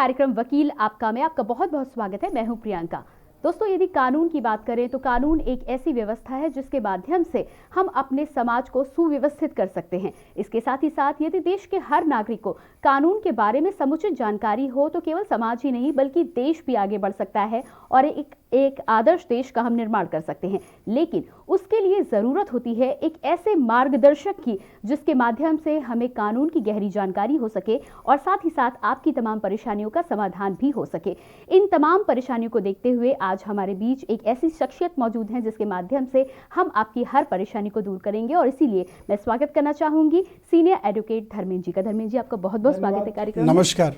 कार्यक्रम वकील आपका में आपका बहुत बहुत स्वागत है। मैं हूं प्रियंका। दोस्तों, यदि कानून की बात करें तो कानून एक ऐसी व्यवस्था है जिसके माध्यम से हम अपने समाज को सुव्यवस्थित कर सकते हैं। इसके साथ ही साथ यदि देश के हर नागरिक को कानून के बारे में समुचित जानकारी हो तो केवल समाज ही नहीं बल्कि देश भी आगे बढ़ सकता है और एक आदर्श देश का हम निर्माण कर सकते हैं। लेकिन उसके लिए ज़रूरत होती है एक ऐसे मार्गदर्शक की जिसके माध्यम से हमें कानून की गहरी जानकारी हो सके और साथ ही साथ आपकी तमाम परेशानियों का समाधान भी हो सके। इन तमाम परेशानियों को देखते हुए आज हमारे बीच एक ऐसी शख्सियत मौजूद है जिसके माध्यम से हम आपकी हर परेशानी को दूर करेंगे और इसीलिए मैं स्वागत करना चाहूंगी सीनियर एडवोकेट धर्मेंद्र जी का। धर्मेंद्र जी, आपका बहुत बहुत स्वागत है कार्यक्रम में। नमस्कार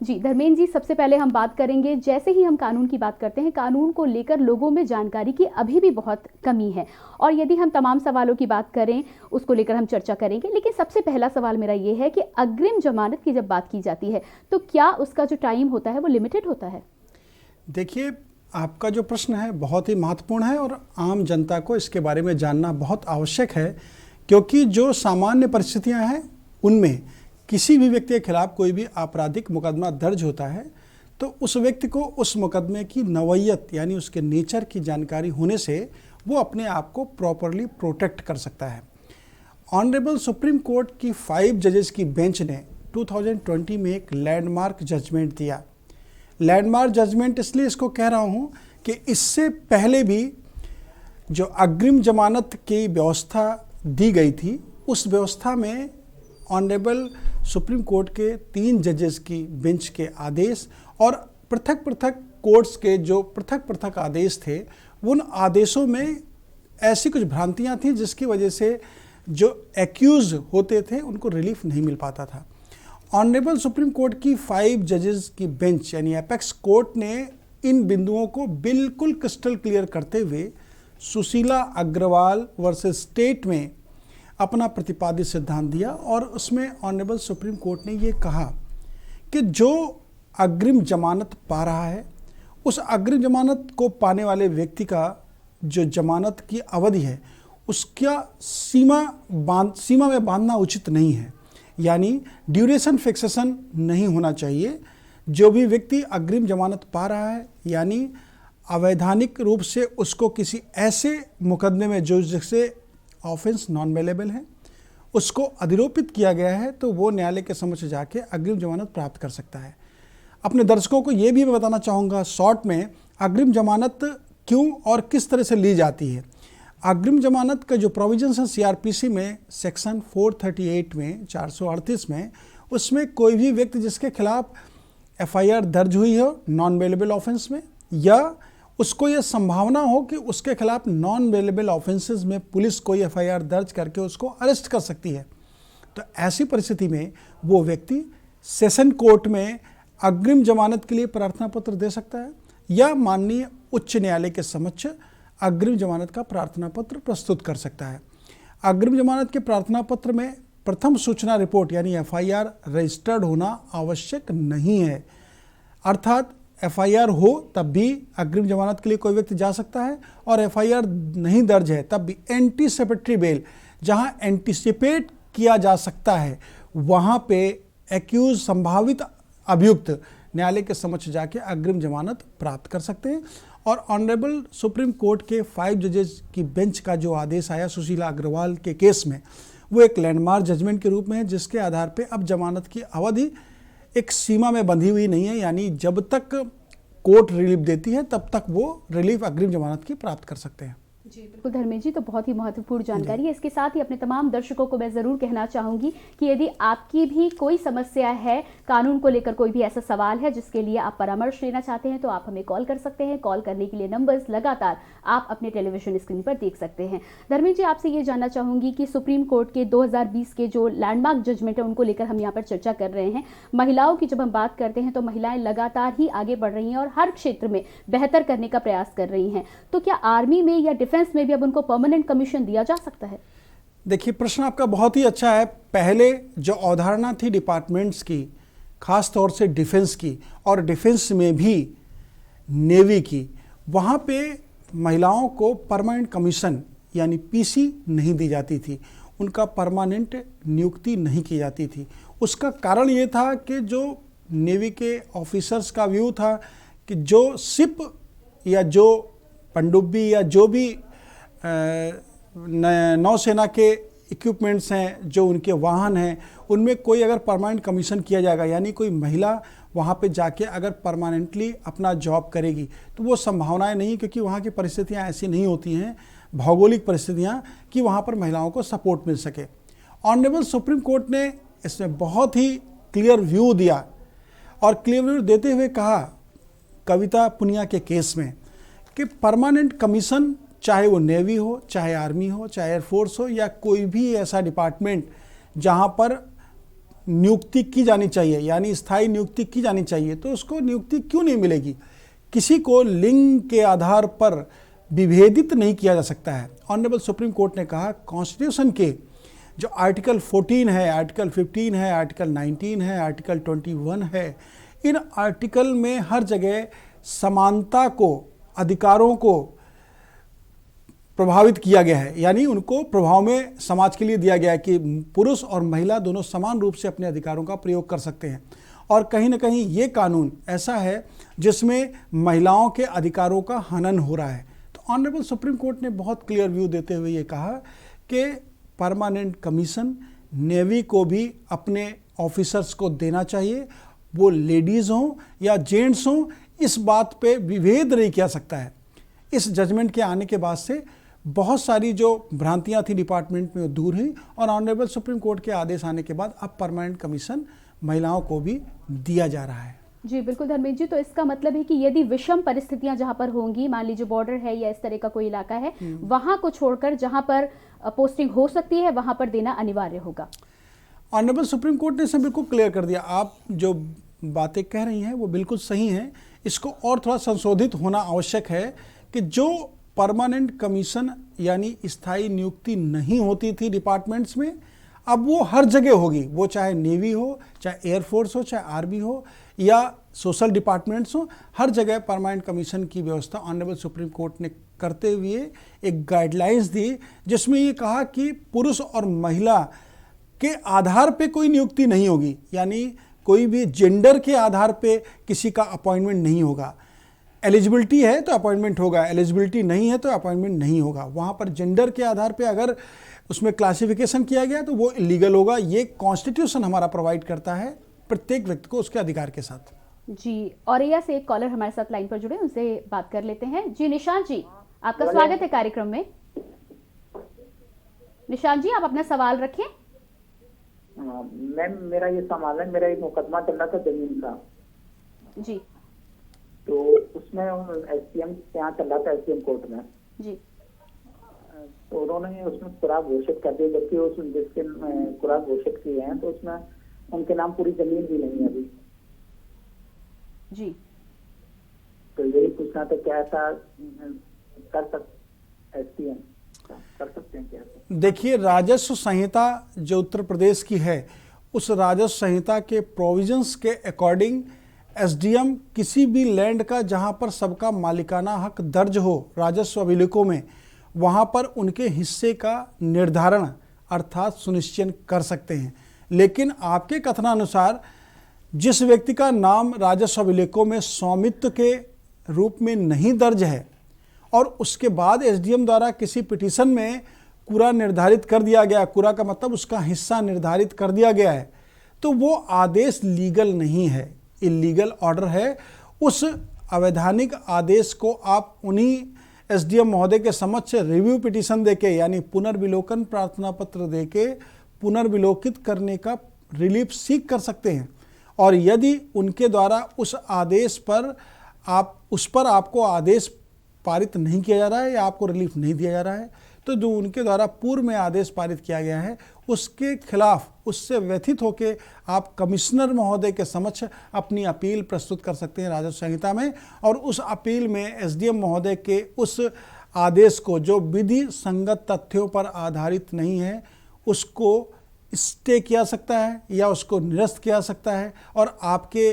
जी धर्मेंद्र जी, सबसे पहले हम बात करेंगे, जैसे ही हम कानून की बात करते हैं, कानून को लेकर लोगों में जानकारी की अभी भी बहुत कमी है और यदि हम तमाम सवालों की बात करें उसको लेकर हम चर्चा करेंगे। लेकिन सबसे पहला सवाल मेरा ये है कि अग्रिम जमानत की जब बात की जाती है तो क्या उसका जो टाइम होता है वो लिमिटेड होता है? देखिए, आपका जो प्रश्न है बहुत ही महत्वपूर्ण है और आम जनता को इसके बारे में जानना बहुत आवश्यक है, क्योंकि जो सामान्य परिस्थितियां हैं उनमें किसी भी व्यक्ति के खिलाफ कोई भी आपराधिक मुकदमा दर्ज होता है तो उस व्यक्ति को उस मुकदमे की नौयत यानी उसके नेचर की जानकारी होने से वो अपने आप को प्रॉपरली प्रोटेक्ट कर सकता है। ऑनरेबल सुप्रीम कोर्ट की 5 जजेस की बेंच ने 2020 में एक लैंडमार्क जजमेंट दिया। लैंडमार्क जजमेंट इसलिए इसको कह रहा हूँ कि इससे पहले भी जो अग्रिम जमानत की व्यवस्था दी गई थी उस व्यवस्था में ऑनरेबल सुप्रीम कोर्ट के 3 जजेस की बेंच के आदेश और पृथक पृथक कोर्ट्स के जो पृथक पृथक आदेश थे उन आदेशों में ऐसी कुछ भ्रांतियां थी जिसकी वजह से जो एक्यूज होते थे उनको रिलीफ नहीं मिल पाता था। ऑनरेबल सुप्रीम कोर्ट की 5 जजेस की बेंच यानी एपेक्स कोर्ट ने इन बिंदुओं को बिल्कुल क्रिस्टल क्लियर करते हुए सुशीला अग्रवाल वर्सेस स्टेट में अपना प्रतिपादित सिद्धांत दिया और उसमें ऑनरेबल सुप्रीम कोर्ट ने ये कहा कि जो अग्रिम जमानत पा रहा है उस अग्रिम जमानत को पाने वाले व्यक्ति का जो जमानत की अवधि है उसका सीमा में बांधना उचित नहीं है, यानी ड्यूरेशन फिक्सेशन नहीं होना चाहिए। जो भी व्यक्ति अग्रिम जमानत पा रहा है यानी अवैधानिक रूप से उसको किसी ऐसे मुकदमे में जो जिससे ऑफेंस नॉन बेलेबल है उसको अधिरोपित किया गया है तो वो न्यायालय के समक्ष जाके अग्रिम जमानत प्राप्त कर सकता है। अपने दर्शकों को ये भी मैं बताना चाहूँगा शॉर्ट में अग्रिम जमानत क्यों और किस तरह से ली जाती है। अग्रिम जमानत का जो प्रोविजंस है सीआरपीसी में सेक्शन 438 में 438 में उसमें कोई भी व्यक्ति जिसके खिलाफ एफआईआर दर्ज हुई हो नॉन बेलेबल ऑफेंस में या उसको ये संभावना हो कि उसके खिलाफ नॉन बेलेबल ऑफेंसेस में पुलिस कोई एफआईआर दर्ज करके उसको अरेस्ट कर सकती है, तो ऐसी परिस्थिति में वो व्यक्ति सेशन कोर्ट में अग्रिम जमानत के लिए प्रार्थना पत्र दे सकता है या माननीय उच्च न्यायालय के समक्ष अग्रिम जमानत का प्रार्थना पत्र प्रस्तुत कर सकता है। अग्रिम जमानत के प्रार्थना पत्र में प्रथम सूचना रिपोर्ट यानी एफआईआर रजिस्टर्ड होना आवश्यक नहीं है, अर्थात एफआईआर हो तब भी अग्रिम जमानत के लिए कोई व्यक्ति जा सकता है और एफआईआर नहीं दर्ज है तब भी एंटीसिपेटरी बेल जहां एंटीसिपेट किया जा सकता है वहां पे एक्यूज संभावित अभियुक्त न्यायालय के समक्ष जाके अग्रिम जमानत प्राप्त कर सकते हैं। और ऑनरेबल सुप्रीम कोर्ट के 5 जजेस की बेंच का जो आदेश आया सुशीला अग्रवाल के केस में वो एक लैंडमार्क जजमेंट के रूप में है जिसके आधार पे अब जमानत की अवधि एक सीमा में बंधी हुई नहीं है, यानी जब तक कोर्ट रिलीफ देती है तब तक वो रिलीफ अग्रिम जमानत की प्राप्त कर सकते हैं। जी बिल्कुल धर्मेंद्र जी, तो बहुत ही महत्वपूर्ण जानकारी है। इसके साथ ही अपने तमाम दर्शकों को मैं ज़रूर कहना चाहूँगी कि यदि आपकी भी कोई समस्या है, कानून को लेकर कोई भी ऐसा सवाल है जिसके लिए आप परामर्श लेना चाहते हैं तो आप हमें कॉल कर सकते हैं। कॉल करने के लिए नंबर्स लगातार आप अपने टेलीविजन स्क्रीन पर देख सकते हैं। धर्मेंद्र जी, आपसे ये जानना चाहूँगी कि सुप्रीम कोर्ट के 2020 के जो लैंडमार्क जजमेंट है उनको लेकर हम यहाँ पर चर्चा कर रहे हैं। महिलाओं की जब हम बात करते हैं तो महिलाएं लगातार ही आगे बढ़ रही हैं और हर क्षेत्र में बेहतर करने का प्रयास कर रही हैं, तो क्या आर्मी में या डिफेंस में भी अब उनको परमानेंट कमीशन दिया जा सकता है? देखिए, प्रश्न आपका बहुत ही अच्छा है। पहले जो अवधारणा थी डिपार्टमेंट्स की, खास तौर से डिफेंस की और डिफेंस में भी नेवी की, वहाँ पे महिलाओं को परमानेंट कमीशन यानी पीसी नहीं दी जाती थी, उनका परमानेंट नियुक्ति नहीं की जाती थी। उसका कारण ये था कि जो नेवी के ऑफिसर्स का व्यू था कि जो शिप या जो पनडुब्बी या जो भी नौसेना के इक्विपमेंट्स हैं, जो उनके वाहन हैं, उनमें कोई अगर परमानेंट कमीशन किया जाएगा, यानी कोई महिला वहाँ पे जाके अगर परमानेंटली अपना जॉब करेगी, तो वो संभावनाएं नहीं, क्योंकि वहाँ की परिस्थितियाँ ऐसी नहीं होती हैं, भौगोलिक परिस्थितियाँ, कि वहाँ पर महिलाओं को सपोर्ट मिल सके। ऑनरेबल सुप्रीम कोर्ट ने इसमें बहुत ही क्लियर व्यू दिया और क्लियर व्यू देते हुए कहा कविता पुनिया के केस में कि परमानेंट कमीशन, चाहे वो नेवी हो, चाहे आर्मी हो, चाहे एयरफोर्स हो, या कोई भी ऐसा डिपार्टमेंट जहाँ पर नियुक्ति की जानी चाहिए, यानी स्थायी नियुक्ति की जानी चाहिए, तो उसको नियुक्ति क्यों नहीं मिलेगी? किसी को लिंग के आधार पर विभेदित नहीं किया जा सकता है। ऑनरेबल सुप्रीम कोर्ट ने कहा कॉन्स्टिट्यूशन के जो आर्टिकल 14 है, आर्टिकल 15 है, आर्टिकल 19 है, आर्टिकल 21 है, इन आर्टिकल में हर जगह समानता को, अधिकारों को प्रभावित किया गया है, यानी उनको प्रभाव में समाज के लिए दिया गया है कि पुरुष और महिला दोनों समान रूप से अपने अधिकारों का प्रयोग कर सकते हैं। और कहीं ना कहीं ये कानून ऐसा है जिसमें महिलाओं के अधिकारों का हनन हो रहा है। तो ऑनरेबल सुप्रीम कोर्ट ने बहुत क्लियर व्यू देते हुए ये कहा कि परमानेंट कमीशन नेवी को भी अपने ऑफिसर्स को देना चाहिए, वो लेडीज़ हों या जेंट्स हों, इस बात पे विभेद नहीं किया सकता है। इस जजमेंट के आने के बाद से बहुत सारी जो भ्रांतियां थी डिपार्टमेंट में वो दूर हुई और ऑनरेबल सुप्रीम कोर्ट के आदेश आने के बाद अब परमानेंट कमीशन महिलाओं को भी दिया जा रहा है। जी बिल्कुल धर्मेंद्र जी, तो इसका मतलब है कि यदि विषम परिस्थितियां जहां पर होंगी, मान लीजिए बॉर्डर है या इस तरह का कोई इलाका है, वहां को छोड़कर जहां पर पोस्टिंग हो सकती है वहां पर देना अनिवार्य होगा। ऑनरेबल सुप्रीम कोर्ट ने इसे बिल्कुल क्लियर कर दिया। आप जो बातें कह रही हैं वो बिल्कुल सही हैं, इसको और थोड़ा संशोधित होना आवश्यक है कि जो परमानेंट कमीशन यानी स्थायी नियुक्ति नहीं होती थी डिपार्टमेंट्स में, अब वो हर जगह होगी, वो चाहे नेवी हो, चाहे एयरफोर्स हो, चाहे आर्मी हो या सोशल डिपार्टमेंट्स हो, हर जगह परमानेंट कमीशन की व्यवस्था ऑनरेबल सुप्रीम कोर्ट ने करते हुए एक गाइडलाइंस दी, जिसमें ये कहा कि पुरुष और महिला के आधार पे कोई नियुक्ति नहीं होगी, यानी कोई भी जेंडर के आधार पे किसी का अपॉइंटमेंट नहीं होगा। एलिजिबिलिटी है तो अपॉइंटमेंट होगा, एलिजिबिलिटी नहीं है तो अपॉइंटमेंट नहीं होगा। वहाँ पर जेंडर के आधार पे अगर उसमें क्लासिफिकेशन किया गया तो वो इलीगल होगा। ये कॉन्स्टिट्यूशन हमारा प्रोवाइड करता है प्रत्येक व्यक्ति को उसके अधिकार के साथ। जी, औरैया से एक कॉलर हमारे साथ लाइन पर जुड़े, उनसे बात कर लेते हैं। जी निशांत जी, आपका स्वागत है कार्यक्रम में। निशांत जी, आप अपना सवाल रखें। मैम, मेरा ये सवाल है, मेरा एक मुकदमा चल रहा था जमीन का। जी। तो उसमें एसडीएम के यहाँ चल रहा था, एसडीएम कोर्ट में। जी। तो उन्होंने उसमें खुराक घोषित कर दी, जबकि उस जिसके खुराक घोषित किए हैं तो उसमें उनके नाम पूरी जमीन भी नहीं है अभी। जी। तो यही पूछना था, क्या ऐसा कर सकते एसडीएम कर सकते हैं क्या? देखिए, राजस्व संहिता जो उत्तर प्रदेश की है, उस राजस्व संहिता के प्रोविजंस के अकॉर्डिंग एसडीएम किसी भी लैंड का जहां पर सबका मालिकाना हक दर्ज हो राजस्व अभिलेखों में, वहां पर उनके हिस्से का निर्धारण अर्थात सुनिश्चित कर सकते हैं। लेकिन आपके कथनानुसार जिस व्यक्ति का नाम राजस्व अभिलेखों में स्वामित्व के रूप में नहीं दर्ज है और उसके बाद एसडीएम द्वारा किसी पिटीशन में कुरा निर्धारित कर दिया गया, कुरा का मतलब उसका हिस्सा निर्धारित कर दिया गया है, तो वो आदेश लीगल नहीं है, इलीगल ऑर्डर है। उस अवैधानिक आदेश को आप उन्हीं एसडीएम महोदय के समक्ष रिव्यू पिटीशन देके, यानी पुनर्विलोकन प्रार्थना पत्र देके पुनर्विलोकित करने का रिलीफ सीख कर सकते हैं। और यदि उनके द्वारा उस आदेश पर आपको आदेश पारित नहीं किया जा रहा है या आपको रिलीफ नहीं दिया जा रहा है, तो जो उनके द्वारा पूर्व में आदेश पारित किया गया है उसके खिलाफ, उससे व्यथित होकर आप कमिश्नर महोदय के समक्ष अपनी अपील प्रस्तुत कर सकते हैं राजस्व संहिता में। और उस अपील में एसडीएम महोदय के उस आदेश को, जो विधि संगत तथ्यों पर आधारित नहीं है, उसको स्टे किया सकता है या उसको निरस्त किया सकता है और आपके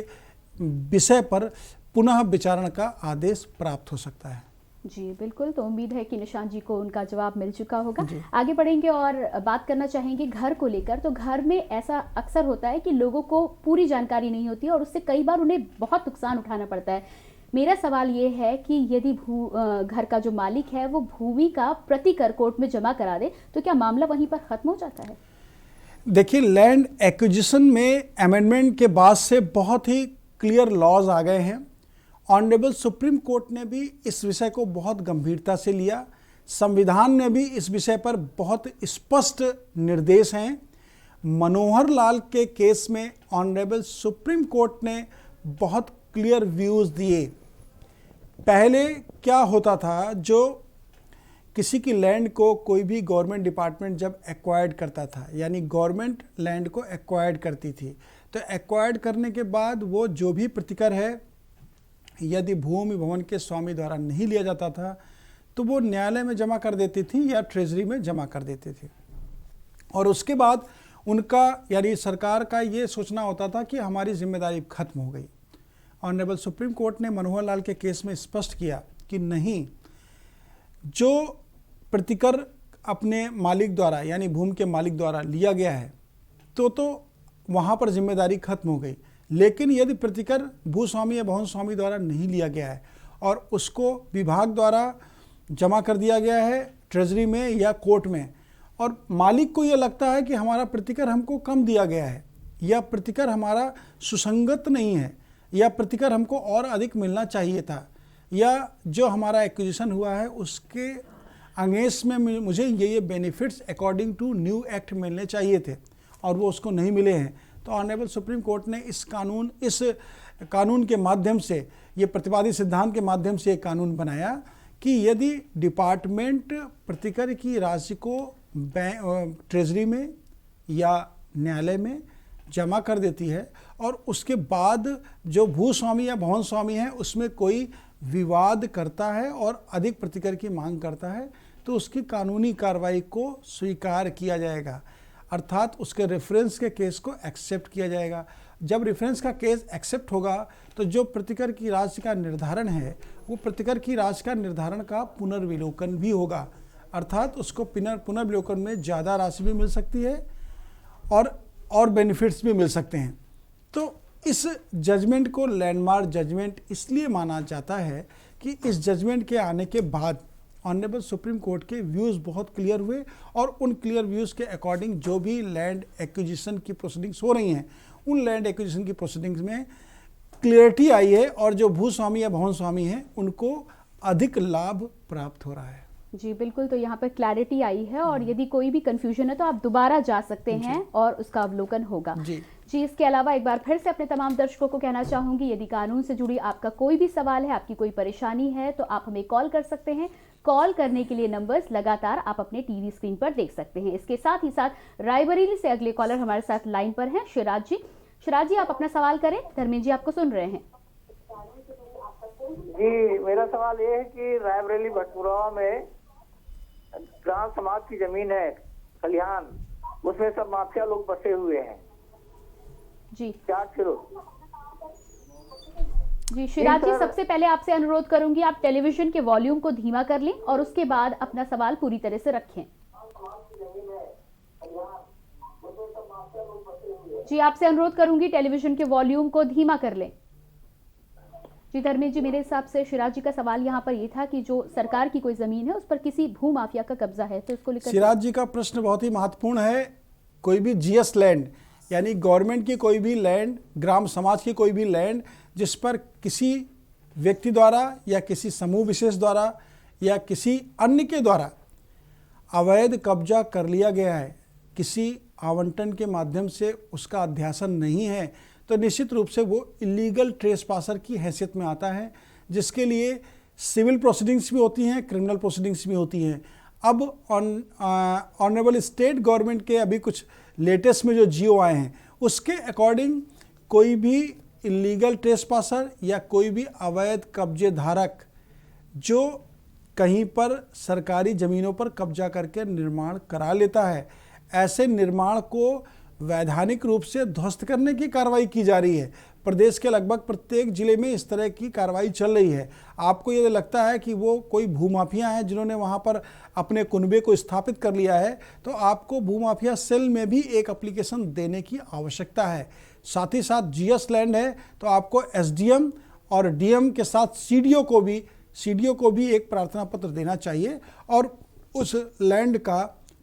विषय पर पुनः विचारण का आदेश प्राप्त हो सकता है। जी बिल्कुल, तो उम्मीद है कि निशांत जी को उनका जवाब मिल चुका होगा। आगे बढ़ेंगे और बात करना चाहेंगे घर को लेकर। तो घर में ऐसा अक्सर होता है कि लोगों को पूरी जानकारी नहीं होती है और उससे कई बार उन्हें बहुत नुकसान उठाना पड़ता है। मेरा सवाल ये है कि यदि घर का जो मालिक है वो भूमि का प्रति कर कोर्ट में जमा करा दे तो क्या मामला वहीं पर खत्म हो जाता है? देखिए, लैंड एक्विजिशन में अमेंडमेंट के बाद से बहुत ही क्लियर लॉज आ गए हैं। ऑनरेबल सुप्रीम कोर्ट ने भी इस विषय को बहुत गंभीरता से लिया। संविधान में भी इस विषय पर बहुत स्पष्ट निर्देश हैं। मनोहर लाल के केस में ऑनरेबल सुप्रीम कोर्ट ने बहुत क्लियर व्यूज़ दिए। पहले क्या होता था, जो किसी की लैंड को कोई भी गवर्नमेंट डिपार्टमेंट जब एक्वायर्ड करता था, यानी गवर्नमेंट लैंड को एक्वायर्ड करती थी, तो एक्वायर्ड करने के बाद वो जो भी प्रतिकर है, यदि भूमि भवन के स्वामी द्वारा नहीं लिया जाता था तो वो न्यायालय में जमा कर देती थी या ट्रेजरी में जमा कर देती थी। और उसके बाद उनका, यानी सरकार का ये सोचना होता था कि हमारी जिम्मेदारी खत्म हो गई। ऑनरेबल सुप्रीम कोर्ट ने मनोहर लाल के केस में स्पष्ट किया कि नहीं, जो प्रतिकर अपने मालिक द्वारा, यानी भूमि के मालिक द्वारा लिया गया है तो वहाँ पर जिम्मेदारी खत्म हो गई। लेकिन यदि प्रतिकर भूस्वामी या भवन स्वामी द्वारा नहीं लिया गया है और उसको विभाग द्वारा जमा कर दिया गया है ट्रेजरी में या कोर्ट में, और मालिक को यह लगता है कि हमारा प्रतिकर हमको कम दिया गया है, या प्रतिकर हमारा सुसंगत नहीं है, या प्रतिकर हमको और अधिक मिलना चाहिए था, या जो हमारा एक्विजिशन हुआ है उसके अगेंस्ट में मुझे ये benefits according to new act मिलने चाहिए थे और वो उसको नहीं मिले हैं, तो ऑनरेबल सुप्रीम कोर्ट ने इस कानून के माध्यम से, ये प्रतिवादी सिद्धांत के माध्यम से एक कानून बनाया कि यदि डिपार्टमेंट प्रतिकर की राशि को ट्रेजरी में या न्यायालय में जमा कर देती है और उसके बाद जो भूस्वामी या भवन स्वामी है उसमें कोई विवाद करता है और अधिक प्रतिकर की मांग करता है, तो उसकी कानूनी कार्रवाई को स्वीकार किया जाएगा, अर्थात उसके रेफरेंस के केस को एक्सेप्ट किया जाएगा। जब रेफरेंस का केस एक्सेप्ट होगा तो जो प्रतिकर की राशि का निर्धारण है वो प्रतिकर की राशि का निर्धारण का पुनर्विलोकन भी होगा, अर्थात उसको पुनर्विलोकन में ज़्यादा राशि भी मिल सकती है और बेनिफिट्स भी मिल सकते हैं। तो इस जजमेंट को लैंडमार्क जजमेंट इसलिए माना जाता है कि इस जजमेंट के आने के बाद ऑनरेबल सुप्रीम कोर्ट के व्यूज़ बहुत क्लियर हुए और उन क्लियर व्यूज़ के अकॉर्डिंग जो भी लैंड एक्विजिशन की प्रोसीडिंग्स हो रही हैं, उन लैंड एक्विजिशन की प्रोसीडिंग्स में क्लियरिटी आई है और जो भूस्वामी या भवन स्वामी हैं उनको अधिक लाभ प्राप्त हो रहा है। जी बिल्कुल, तो यहाँ पर क्लैरिटी आई है और यदि कोई भी कंफ्यूजन है तो आप दोबारा जा सकते हैं और उसका अवलोकन होगा। जी, इसके अलावा एक बार फिर से अपने तमाम दर्शकों को कहना चाहूँगी, यदि कानून से जुड़ी आपका कोई भी सवाल है, आपकी कोई परेशानी है तो आप हमें कॉल कर सकते हैं। कॉल करने के लिए नंबर्स लगातार आप अपने टीवी स्क्रीन पर देख सकते हैं। इसके साथ ही साथ रायबरेली से अगले कॉलर हमारे साथ लाइन पर हैं, शिराज जी। शिराज जी, आप अपना सवाल करें, धर्मेंद्र जी आपको सुन रहे हैं। जी, मेरा सवाल ये है कि रायबरेली भटपुरा में ग्राम समाज की जमीन है, खलिहान, उसमें सब माफिया लोग बसे हुए हैं जी। क्या करो? जी शिराज जी, सबसे पहले आपसे अनुरोध करूंगी आप टेलीविजन के वॉल्यूम को धीमा कर लें और उसके बाद अपना सवाल पूरी तरह से रखें। जी, आपसे अनुरोध करूंगी टेलीविजन के वॉल्यूम को धीमा कर लें। जी धर्मेंद्र जी, मेरे हिसाब से शिराज जी का सवाल यहाँ पर ये था कि जो सरकार की कोई जमीन है उस पर किसी भू माफिया का कब्जा है, तो इसको लेकर शिराज जी का प्रश्न बहुत ही महत्वपूर्ण है। कोई भी जीएस लैंड, यानी गवर्नमेंट की कोई भी लैंड, ग्राम समाज की कोई भी लैंड जिस पर किसी व्यक्ति द्वारा या किसी समूह विशेष द्वारा या किसी अन्य के द्वारा अवैध कब्जा कर लिया गया है, किसी आवंटन के माध्यम से उसका अध्यासन नहीं है, तो निश्चित रूप से वो इलीगल ट्रेसपासर की हैसियत में आता है, जिसके लिए सिविल प्रोसीडिंग्स भी होती हैं, क्रिमिनल प्रोसीडिंग्स भी होती हैं। अब ऑनरेबल स्टेट गवर्नमेंट के अभी कुछ लेटेस्ट में जो जीओ आए हैं उसके अकॉर्डिंग कोई भी इलीगल ट्रेसपासर या कोई भी अवैध कब्जे धारक जो कहीं पर सरकारी ज़मीनों पर कब्जा करके निर्माण करा लेता है, ऐसे निर्माण को वैधानिक रूप से ध्वस्त करने की कार्रवाई की जा रही है। प्रदेश के लगभग प्रत्येक जिले में इस तरह की कार्रवाई चल रही है। आपको ये लगता है कि वो कोई भूमाफिया हैं जिन्होंने वहाँ पर अपने कुनबे को स्थापित कर लिया है, तो आपको भूमाफिया सेल में भी एक एप्लीकेशन देने की आवश्यकता है। साथ ही साथ जीएस लैंड है तो आपको एसडीएम और डीएम के साथ सीडीओ को भी एक प्रार्थना पत्र देना चाहिए, और उस लैंड का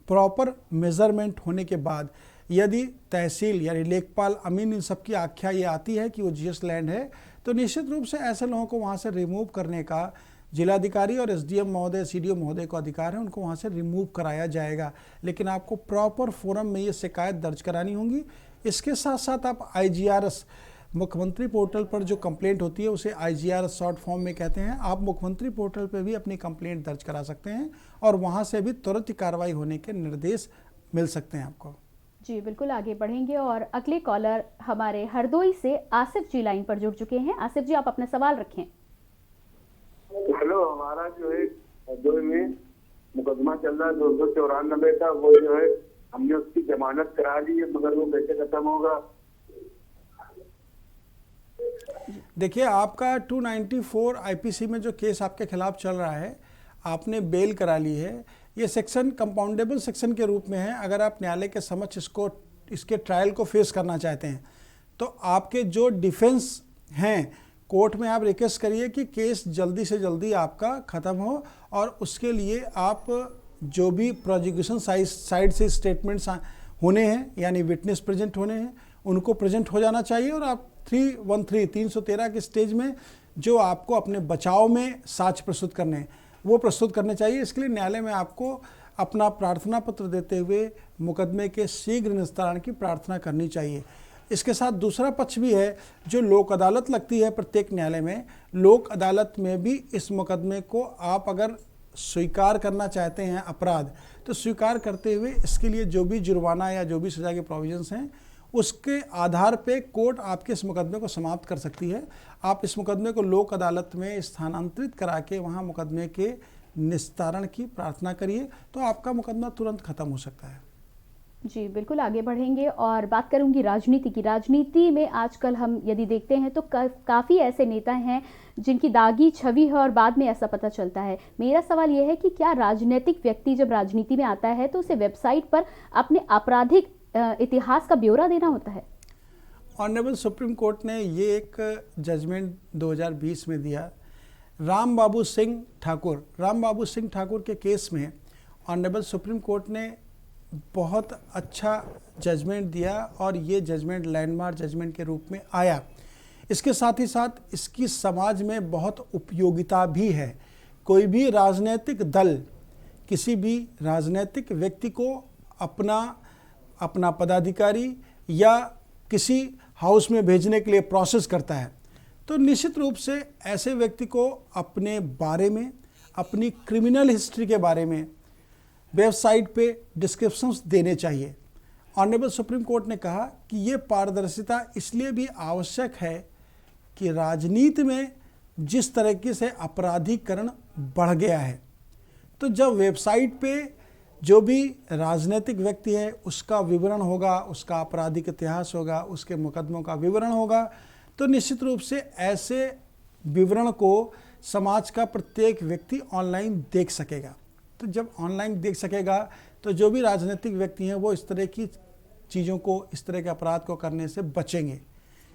प्रॉपर मेजरमेंट होने के बाद यदि तहसील यानी लेखपाल अमीन इन सब की आख्या ये आती है कि वो जीएस लैंड है, तो निश्चित रूप से ऐसे लोगों को वहाँ से रिमूव करने का जिलाधिकारी और एसडीएम महोदय, सीडीओ महोदय को अधिकार है, उनको वहाँ से रिमूव कराया जाएगा। लेकिन आपको प्रॉपर फोरम में ये शिकायत दर्ज करानी होगी। इसके साथ साथ आप IGRS मुख्यमंत्री पोर्टल पर जो कंप्लेंट होती है उसे IGRS शॉर्ट फॉर्म में कहते हैं, आप मुख्यमंत्री पोर्टल पर भी अपनी कंप्लेंट दर्ज करा सकते हैं और वहाँ से भी तुरंत कार्रवाई होने के निर्देश मिल सकते हैं आपको। जी बिल्कुल, आगे बढ़ेंगे और अगले कॉलर हमारे हरदोई से आसिफ जी लाइन पर जुड़ चुके हैं। आसिफ जी, आप अपना सवाल रखें। हेलो, हमारा जो है हरदोई में मुकदमा चल रहा है 294 का, वो जो है हमने उसकी जमानत करा ली है, मगर वो कैसे खत्म होगा? देखिए, आपका 294 IPC में जो केस आपके खिलाफ चल रहा है, आपने बेल करा ली है। ये सेक्शन कंपाउंडेबल सेक्शन के रूप में है। अगर आप न्यायालय के समक्ष इसके ट्रायल को फेस करना चाहते हैं तो आपके जो डिफेंस हैं कोर्ट में आप रिक्वेस्ट करिए कि केस जल्दी से जल्दी आपका ख़त्म हो, और उसके लिए आप जो भी प्रोसिक्यूशन साइड से स्टेटमेंट्स होने हैं यानी विटनेस प्रेजेंट होने हैं उनको प्रेजेंट हो जाना चाहिए, और आप 313 के स्टेज में जो आपको अपने बचाव में साक्ष्य प्रस्तुत करने हैं वो प्रस्तुत करने चाहिए। इसके लिए न्यायालय में आपको अपना प्रार्थना पत्र देते हुए मुकदमे के शीघ्र निस्तारण की प्रार्थना करनी चाहिए। इसके साथ दूसरा पक्ष भी है, जो लोक अदालत लगती है प्रत्येक न्यायालय में, लोक अदालत में भी इस मुकदमे को आप अगर स्वीकार करना चाहते हैं अपराध, तो स्वीकार करते हुए इसके लिए जो भी जुर्माना या जो भी सजा के प्रोविजंस हैं उसके आधार पे कोर्ट आपके इस मुकदमे को समाप्त कर सकती है। आप इस मुकदमे को लोक अदालत में स्थानांतरित करा के वहाँ मुकदमे के निस्तारण की प्रार्थना करिए, तो आपका मुकदमा तुरंत खत्म हो सकता है। जी बिल्कुल, आगे बढ़ेंगे और बात करूंगी राजनीति की। राजनीति में आजकल हम यदि देखते हैं तो काफ़ी ऐसे नेता हैं जिनकी दागी छवि है और बाद में ऐसा पता चलता है। मेरा सवाल यह है कि क्या राजनीतिक व्यक्ति जब राजनीति में आता है तो उसे वेबसाइट पर अपने आपराधिक इतिहास का ब्यौरा देना होता है? ऑनरेबल सुप्रीम कोर्ट ने ये एक जजमेंट 2020 में दिया। राम बाबू सिंह ठाकुर के केस में ऑनरेबल सुप्रीम कोर्ट ने बहुत अच्छा जजमेंट दिया और ये जजमेंट लैंडमार्क जजमेंट के रूप में आया। इसके साथ ही साथ इसकी समाज में बहुत उपयोगिता भी है। कोई भी राजनीतिक दल किसी भी राजनीतिक व्यक्ति को अपना पदाधिकारी या किसी हाउस में भेजने के लिए प्रोसेस करता है, तो निश्चित रूप से ऐसे व्यक्ति को अपने बारे में, अपनी क्रिमिनल हिस्ट्री के बारे में वेबसाइट पे डिस्क्रिप्शंस देने चाहिए। ऑनरेबल सुप्रीम कोर्ट ने कहा कि ये पारदर्शिता इसलिए भी आवश्यक है कि राजनीति में जिस तरीके से अपराधीकरण बढ़ गया है, तो जब वेबसाइट पे जो भी राजनीतिक व्यक्ति है उसका विवरण होगा, उसका आपराधिक इतिहास होगा, उसके मुकदमों का विवरण होगा, तो निश्चित रूप से ऐसे विवरण को समाज का प्रत्येक व्यक्ति ऑनलाइन देख सकेगा। तो जब ऑनलाइन देख सकेगा तो जो भी राजनीतिक व्यक्ति हैं वो इस तरह की चीज़ों को, इस तरह के अपराध को करने से बचेंगे।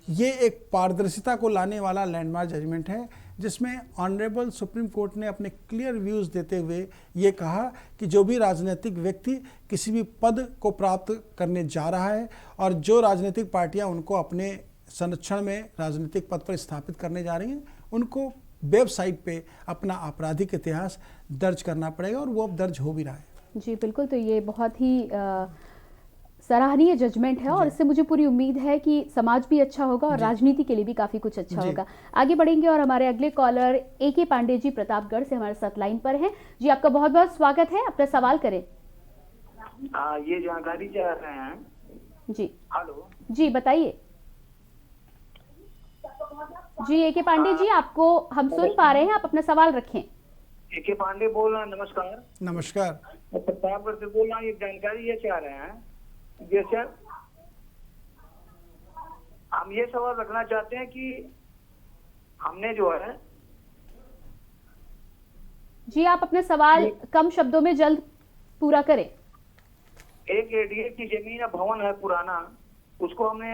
ये एक पारदर्शिता को लाने वाला लैंडमार्क जजमेंट है, जिसमें ऑनरेबल सुप्रीम कोर्ट ने अपने क्लियर व्यूज़ देते हुए ये कहा कि जो भी राजनीतिक व्यक्ति किसी भी पद को प्राप्त करने जा रहा है और जो राजनीतिक पार्टियां उनको अपने संरक्षण में राजनीतिक पद पर स्थापित करने जा रही हैं, उनको वेबसाइट पे अपना आपराधिक इतिहास दर्ज करना पड़ेगा, और वो अब दर्ज हो भी रहा है। जी बिल्कुल, तो ये बहुत ही सराहनीय जजमेंट है और इससे मुझे पूरी उम्मीद है कि समाज भी अच्छा होगा और राजनीति के लिए भी काफी कुछ अच्छा होगा। आगे बढ़ेंगे और हमारे अगले कॉलर AK पांडे जी प्रतापगढ़ से हमारे साथ लाइन पर हैं। जी, आपका बहुत बहुत स्वागत है, अपना सवाल करें। ये जानकारी चाह रहे हैं। जी हेलो जी, बताइए। जी AK पांडे जी, आपको हम सुन पा रहे हैं, आप अपना सवाल रखें। AK पांडे बोल रहा हूँ, नमस्कार। नमस्कार। मैं प्रतापगढ़ से बोल रहा हूँ। ये जानकारी ये चाह रहे हैं, जैसे हम ये सवाल रखना चाहते हैं कि हमने जो है, जी आप अपने सवाल कम शब्दों में जल्द पूरा करें। एक एडीए की जमीन या भवन है पुराना, उसको हमने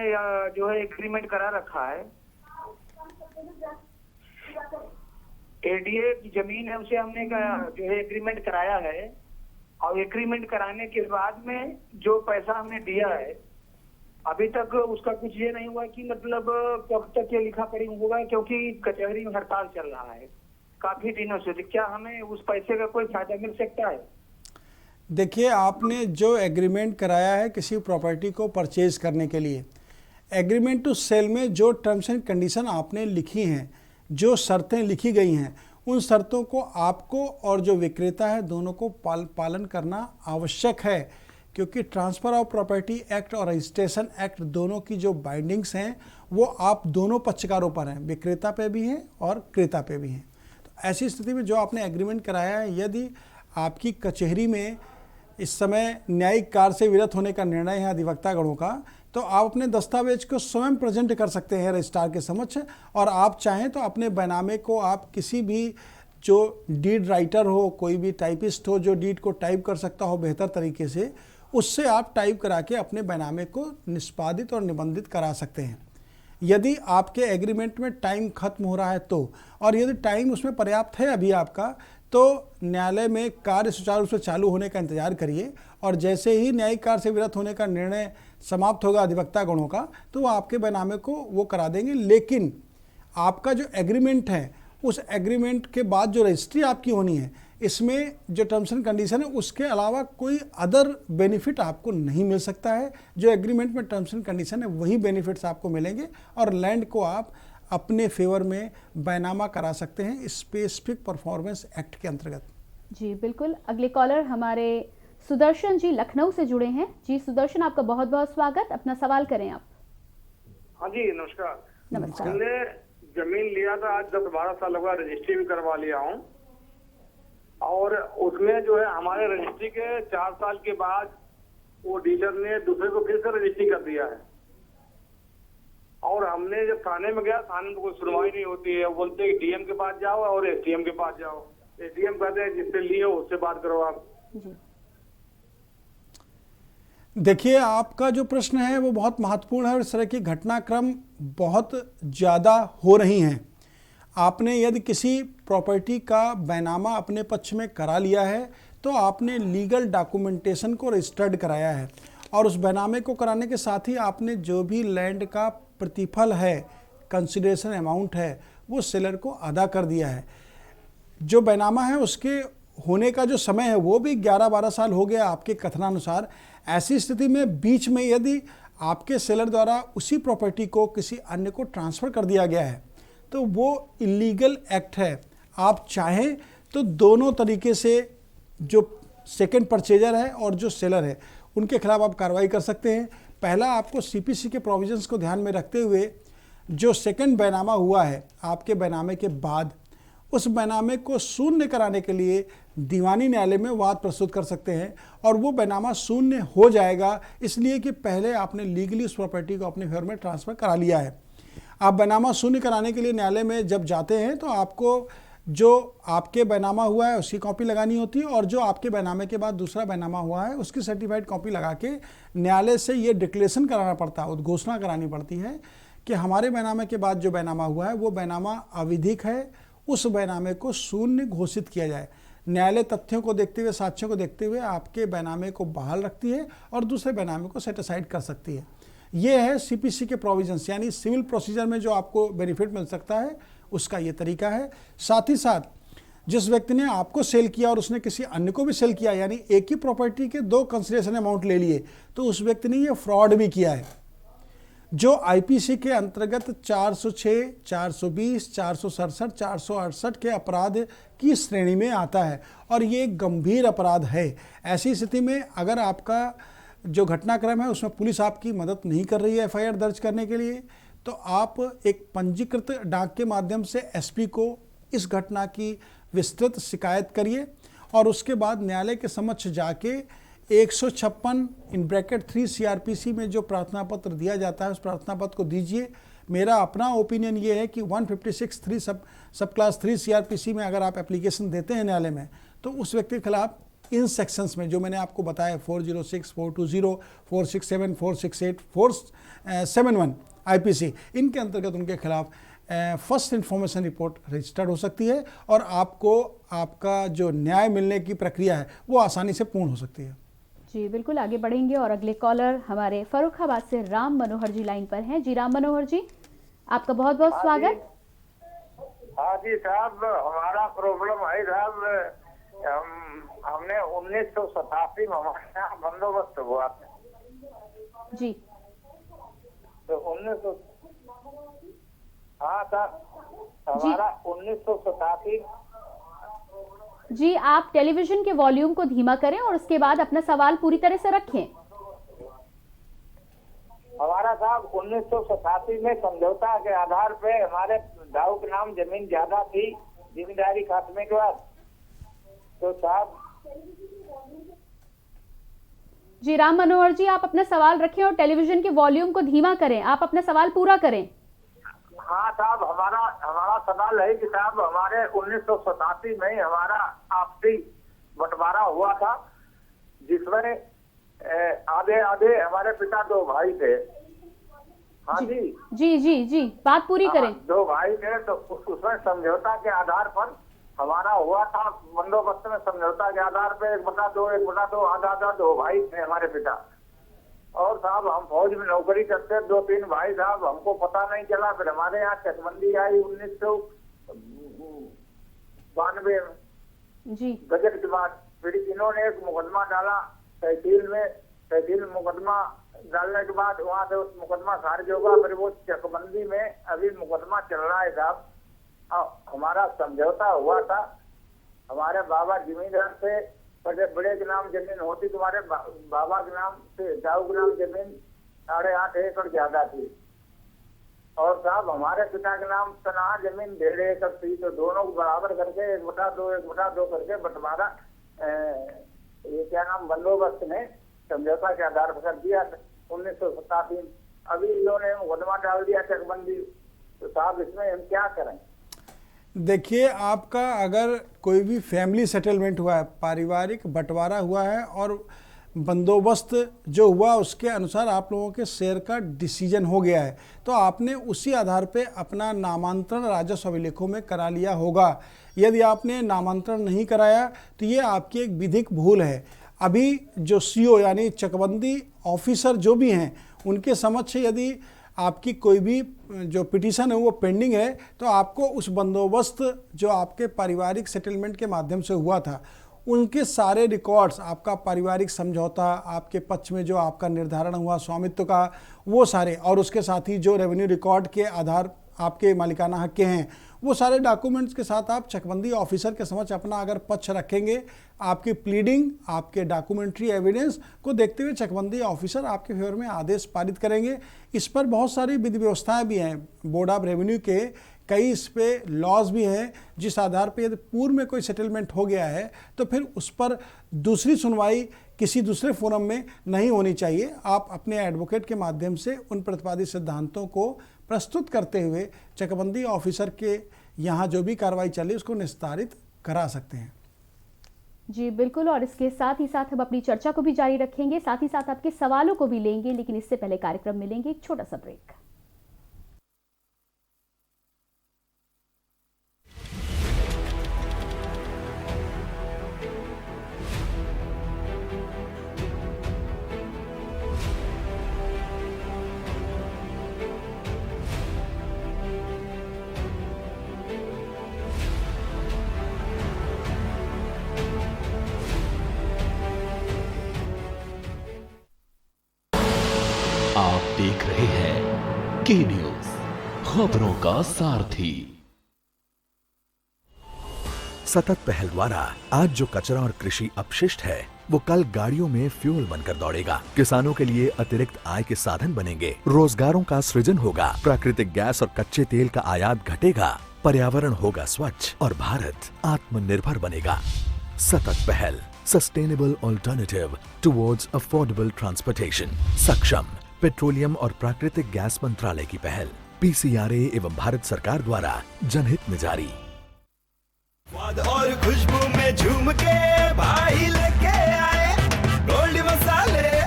जो है एग्रीमेंट करा रखा है। एडीए की जमीन है, उसे हमने जो है एग्रीमेंट कराया है, और एग्रीमेंट कराने के बाद में जो पैसा हमने दिया है अभी तक उसका कुछ ये नहीं हुआ कि मतलब कब तक ये लिखा पढ़ी होगा, क्योंकि कचहरी में हड़ताल चल रहा है काफी दिनों से। क्या हमें उस पैसे का कोई फायदा मिल सकता है? देखिए, आपने जो एग्रीमेंट कराया है किसी प्रॉपर्टी को परचेज करने के लिए, एग्रीमेंट टू सेल में जो टर्म्स एंड कंडीशन आपने लिखी हैं, जो शर्तें लिखी गई हैं, उन शर्तों को आपको और जो विक्रेता है दोनों को पालन करना आवश्यक है, क्योंकि ट्रांसफ़र ऑफ प्रॉपर्टी एक्ट और रजिस्ट्रेशन एक्ट दोनों की जो बाइंडिंग्स हैं वो आप दोनों पक्षकारों पर हैं, विक्रेता पे भी हैं और क्रेता पे भी हैं। तो ऐसी स्थिति में जो आपने एग्रीमेंट कराया है, यदि आपकी कचहरी में इस समय न्यायिक कार्य से विरत होने का निर्णय है अधिवक्ता गणों का, तो आप अपने दस्तावेज को स्वयं प्रेजेंट कर सकते हैं रजिस्ट्रार के समक्ष, और आप चाहें तो अपने बैनामे को आप किसी भी जो डीड राइटर हो, कोई भी टाइपिस्ट हो जो डीड को टाइप कर सकता हो बेहतर तरीके से, उससे आप टाइप करा के अपने बैनामे को निष्पादित और निबंधित करा सकते हैं। यदि आपके एग्रीमेंट में टाइम खत्म हो रहा है तो, और यदि टाइम उसमें पर्याप्त है अभी आपका, तो न्यायालय में कार्य सुचारू रूप से चालू होने का इंतजार करिए, और जैसे ही न्यायिक कार्य से विरत होने का निर्णय समाप्त होगा अधिवक्ता गणों का, तो वो आपके बैनामे को वो करा देंगे। लेकिन आपका जो एग्रीमेंट है, उस एग्रीमेंट के बाद जो रजिस्ट्री आपकी होनी है, इसमें जो टर्म्स एंड कंडीशन है उसके अलावा कोई अदर बेनिफिट आपको नहीं मिल सकता है। जो एग्रीमेंट में टर्म्स एंड कंडीशन है वही बेनिफिट्स आपको मिलेंगे, और लैंड को आप अपने फेवर में बैनामा करा सकते हैं स्पेसिफिक परफॉर्मेंस एक्ट के अंतर्गत। जी बिल्कुल। अगले कॉलर हमारे सुदर्शन जी लखनऊ से जुड़े हैं। जी सुदर्शन, आपका बहुत बहुत स्वागत, अपना सवाल करें आप। हाँ जी, नमस्कार। नमस्कार। हमने जमीन लिया था, आज 10-12 साल हो गया, रजिस्ट्री भी करवा लिया हूँ, और उसमें जो है हमारे रजिस्ट्री के 4 साल के बाद वो डीलर ने दूसरे को फिर से रजिस्ट्री कर दिया है, और हमने जब थाने में गया, थाने में कोई सुनवाई नहीं होती है। बोलते हैं डीएम के पास जाओ और एसडीएम के पास जाओ। एसडीएम कहते हैं जिससे लिए हो उससे बात करो आप। जी देखिए, आपका जो प्रश्न है वो बहुत महत्वपूर्ण है, और इस तरह की घटनाक्रम बहुत ज़्यादा हो रही हैं। आपने यदि किसी प्रॉपर्टी का बैनामा अपने पक्ष में करा लिया है, तो आपने लीगल डॉक्यूमेंटेशन को रजिस्टर्ड कराया है, और उस बैनामे को कराने के साथ ही आपने जो भी लैंड का प्रतिफल है, कंसिडरेशन अमाउंट है, वो सेलर को अदा कर दिया है। जो बैनामा है उसके होने का जो समय है वो भी 11-12 साल हो गया आपके कथनानुसार। ऐसी स्थिति में बीच में यदि आपके सेलर द्वारा उसी प्रॉपर्टी को किसी अन्य को ट्रांसफ़र कर दिया गया है, तो वो इलीगल एक्ट है। आप चाहें तो दोनों तरीके से जो सेकंड परचेजर है और जो सेलर है उनके खिलाफ आप कार्रवाई कर सकते हैं। पहला, आपको सीपीसी के प्रोविजंस को ध्यान में रखते हुए जो सेकंड बैनामा हुआ है आपके बैनामे के बाद, उस बैनामे को शून्य कराने के लिए दीवानी न्यायालय में वाद प्रस्तुत कर सकते हैं, और वो बैनामा शून्य हो जाएगा इसलिए कि पहले आपने लीगली उस प्रॉपर्टी को अपने फेवर में ट्रांसफ़र करा लिया है। आप बैनामा शून्य कराने के लिए न्यायालय में जब जाते हैं तो आपको जो आपके बैनामा हुआ है उसकी कॉपी लगानी होती है, और जो आपके बैनामे के बाद दूसरा बैनामा हुआ है उसकी सर्टिफाइड कॉपी लगा के न्यायालय से ये डिक्लेरेशन कराना पड़ता है, उद्घोषणा करानी पड़ती है कि हमारे बैनामे के बाद जो बैनामा हुआ है वो बैनामा अविधिक है, उस बैनामे को शून्य घोषित किया जाए। न्यायालय तथ्यों को देखते हुए, साक्ष्यों को देखते हुए आपके बैनामे को बहाल रखती है और दूसरे बैनामे को सेट असाइड कर सकती है। ये है सीपीसी के प्रोविजंस, यानी सिविल प्रोसीजर में जो आपको बेनिफिट मिल सकता है उसका ये तरीका है। साथ ही साथ जिस व्यक्ति ने आपको सेल किया और उसने किसी अन्य को भी सेल किया, यानी एक ही प्रॉपर्टी के 2 कंसिडरेशन अमाउंट ले लिए, तो उस व्यक्ति ने ये फ्रॉड भी किया है, जो आईपीसी के अंतर्गत 406, 420, 467, 468 के अपराध की श्रेणी में आता है, और ये एक गंभीर अपराध है। ऐसी स्थिति में अगर आपका जो घटनाक्रम है उसमें पुलिस आपकी मदद नहीं कर रही है एफआईआर दर्ज करने के लिए, तो आप एक पंजीकृत डाक के माध्यम से एसपी को इस घटना की विस्तृत शिकायत करिए, और उसके बाद न्यायालय के समक्ष जाके 156 इन ब्रैकेट 3 CRPC में जो प्रार्थना पत्र दिया जाता है उस प्रार्थना पत्र को दीजिए। मेरा अपना ओपिनियन ये है कि 156(3) सब क्लास 3 CRPC में अगर आप एप्लीकेशन देते हैं न्यायालय में तो उस व्यक्ति के खिलाफ इन सेक्शंस में जो मैंने आपको बताया 406, 420, 467, 468, 471 IPC, इनके अंतर्गत उनके खिलाफ फर्स्ट इन्फॉर्मेशन रिपोर्ट रजिस्टर्ड हो सकती है और आपको आपका जो न्याय मिलने की प्रक्रिया है वो आसानी से पूर्ण हो सकती है। जी बिल्कुल, आगे बढ़ेंगे और अगले कॉलर हमारे फर्रुखाबाद से राम मनोहर जी लाइन पर हैं। जी राम मनोहर जी, आपका बहुत बहुत स्वागत। हाँ जी साहब, हमारा प्रॉब्लम है साहब, हमने 1987 में हमारे यहाँ बंदोबस्त हुआ था जी। तो 1900 हाँ साहब, हमारा 1987। जी, आप टेलीविजन के वॉल्यूम को धीमा करें और उसके बाद अपना सवाल पूरी तरह से रखें। हमारा साहब 1987 में समझौता के आधार पे हमारे दाऊ के नाम जमीन ज्यादा थी जिम्मेदारी खात्मे के बाद। तो साहब जी राम मनोहर जी, आप अपना सवाल रखें और टेलीविजन के वॉल्यूम को धीमा करें। आप अपना सवाल पूरा करें। हाँ साहब, हमारा सवाल है कि साहब हमारे 1987 में हमारा आपसी बंटवारा हुआ था जिसमें आधे आधे हमारे पिता 2 भाई थे। हाँ जी जी जी जी, बात पूरी करें। 2 भाई थे तो उसमें समझौता के आधार पर हमारा हुआ था बंदोबस्त में। समझौता के आधार पे 1/2 आधा 2 भाई थे हमारे पिता। और साहब हम फौज में नौकरी करते 2-3 भाई साहब, हमको पता नहीं चला। फिर हमारे यहाँ चकबंदी आई 1992 में जी बजट के बाद। फिर इन्होंने एक मुकदमा डाला तहसील में मुकदमा डालने के बाद वहाँ से उस मुकदमा खारिज होगा। फिर वो चकबंदी में अभी मुकदमा चल रहा है साहब। हमारा समझौता हुआ था, हमारे बाबा जमींदार से बड़े के नाम जमीन होती, तुम्हारे बाबा के नाम से दाऊ के नाम जमीन 8.5 एकड़ ज्यादा थी। और साहब हमारे पिता के नाम तनहा जमीन 1.5 एकड़ थी। तो दोनों को बराबर करके 1/2 करके बंटवारा ये क्या नाम बंदोबस्त ने समझौता के आधार पर कर दिया 1987। अभी इन्होंने मुकदमा डाल दिया चकबंदी। तो साहब इसमें हम क्या करें? देखिए, आपका अगर कोई भी फैमिली सेटलमेंट हुआ है, पारिवारिक बंटवारा हुआ है और बंदोबस्त जो हुआ उसके अनुसार आप लोगों के शेयर का डिसीजन हो गया है, तो आपने उसी आधार पे अपना नामांतरण राजस्व अभिलेखों में करा लिया होगा। यदि आपने नामांतरण नहीं कराया तो ये आपकी एक विधिक भूल है। अभी जो CO यानी चकबंदी ऑफिसर जो भी हैं उनके समक्ष यदि आपकी कोई भी जो पिटीशन है वो पेंडिंग है तो आपको उस बंदोबस्त जो आपके पारिवारिक सेटलमेंट के माध्यम से हुआ था उनके सारे रिकॉर्ड्स, आपका पारिवारिक समझौता, आपके पक्ष में जो आपका निर्धारण हुआ स्वामित्व का, वो सारे, और उसके साथ ही जो रेवेन्यू रिकॉर्ड के आधार आपके मालिकाना हक के हैं, वो सारे डॉक्यूमेंट्स के साथ आप चकबंदी ऑफिसर के समक्ष अपना अगर पक्ष रखेंगे, आपकी प्लीडिंग, आपके डॉक्यूमेंट्री एविडेंस को देखते हुए चकबंदी ऑफिसर आपके फेवर में आदेश पारित करेंगे। इस पर बहुत सारी विधि व्यवस्थाएं भी हैं, बोर्ड ऑफ रेवेन्यू के कई इस पे लॉज भी हैं, जिस आधार पे यदि पूर्व में कोई सेटलमेंट हो गया है तो फिर उस पर दूसरी सुनवाई किसी दूसरे फोरम में नहीं होनी चाहिए। आप अपने एडवोकेट के माध्यम से उन प्रतिपादित सिद्धांतों को प्रस्तुत करते हुए चकबंदी ऑफिसर के यहाँ जो भी कार्रवाई चली उसको निस्तारित करा सकते हैं। जी बिल्कुल, और इसके साथ ही साथ हम अपनी चर्चा को भी जारी रखेंगे, साथ ही साथ आपके सवालों को भी लेंगे, लेकिन इससे पहले कार्यक्रम में लेंगे एक छोटा सा ब्रेक। आप देख रहे हैं के न्यूज, खबरों का सारथी। सतत पहल द्वारा आज जो कचरा और कृषि अपशिष्ट है वो कल गाड़ियों में फ्यूल बनकर दौड़ेगा। किसानों के लिए अतिरिक्त आय के साधन बनेंगे, रोजगारों का सृजन होगा, प्राकृतिक गैस और कच्चे तेल का आयात घटेगा, पर्यावरण होगा स्वच्छ और भारत आत्मनिर्भर बनेगा। सतत पहल, sustainable alternative towards affordable transportation. सक्षम पेट्रोलियम और प्राकृतिक गैस मंत्रालय की पहल, PCRA एवं भारत सरकार द्वारा जनहित में जारी। स्वाद और खुशबू में झूम के भाई लेके आए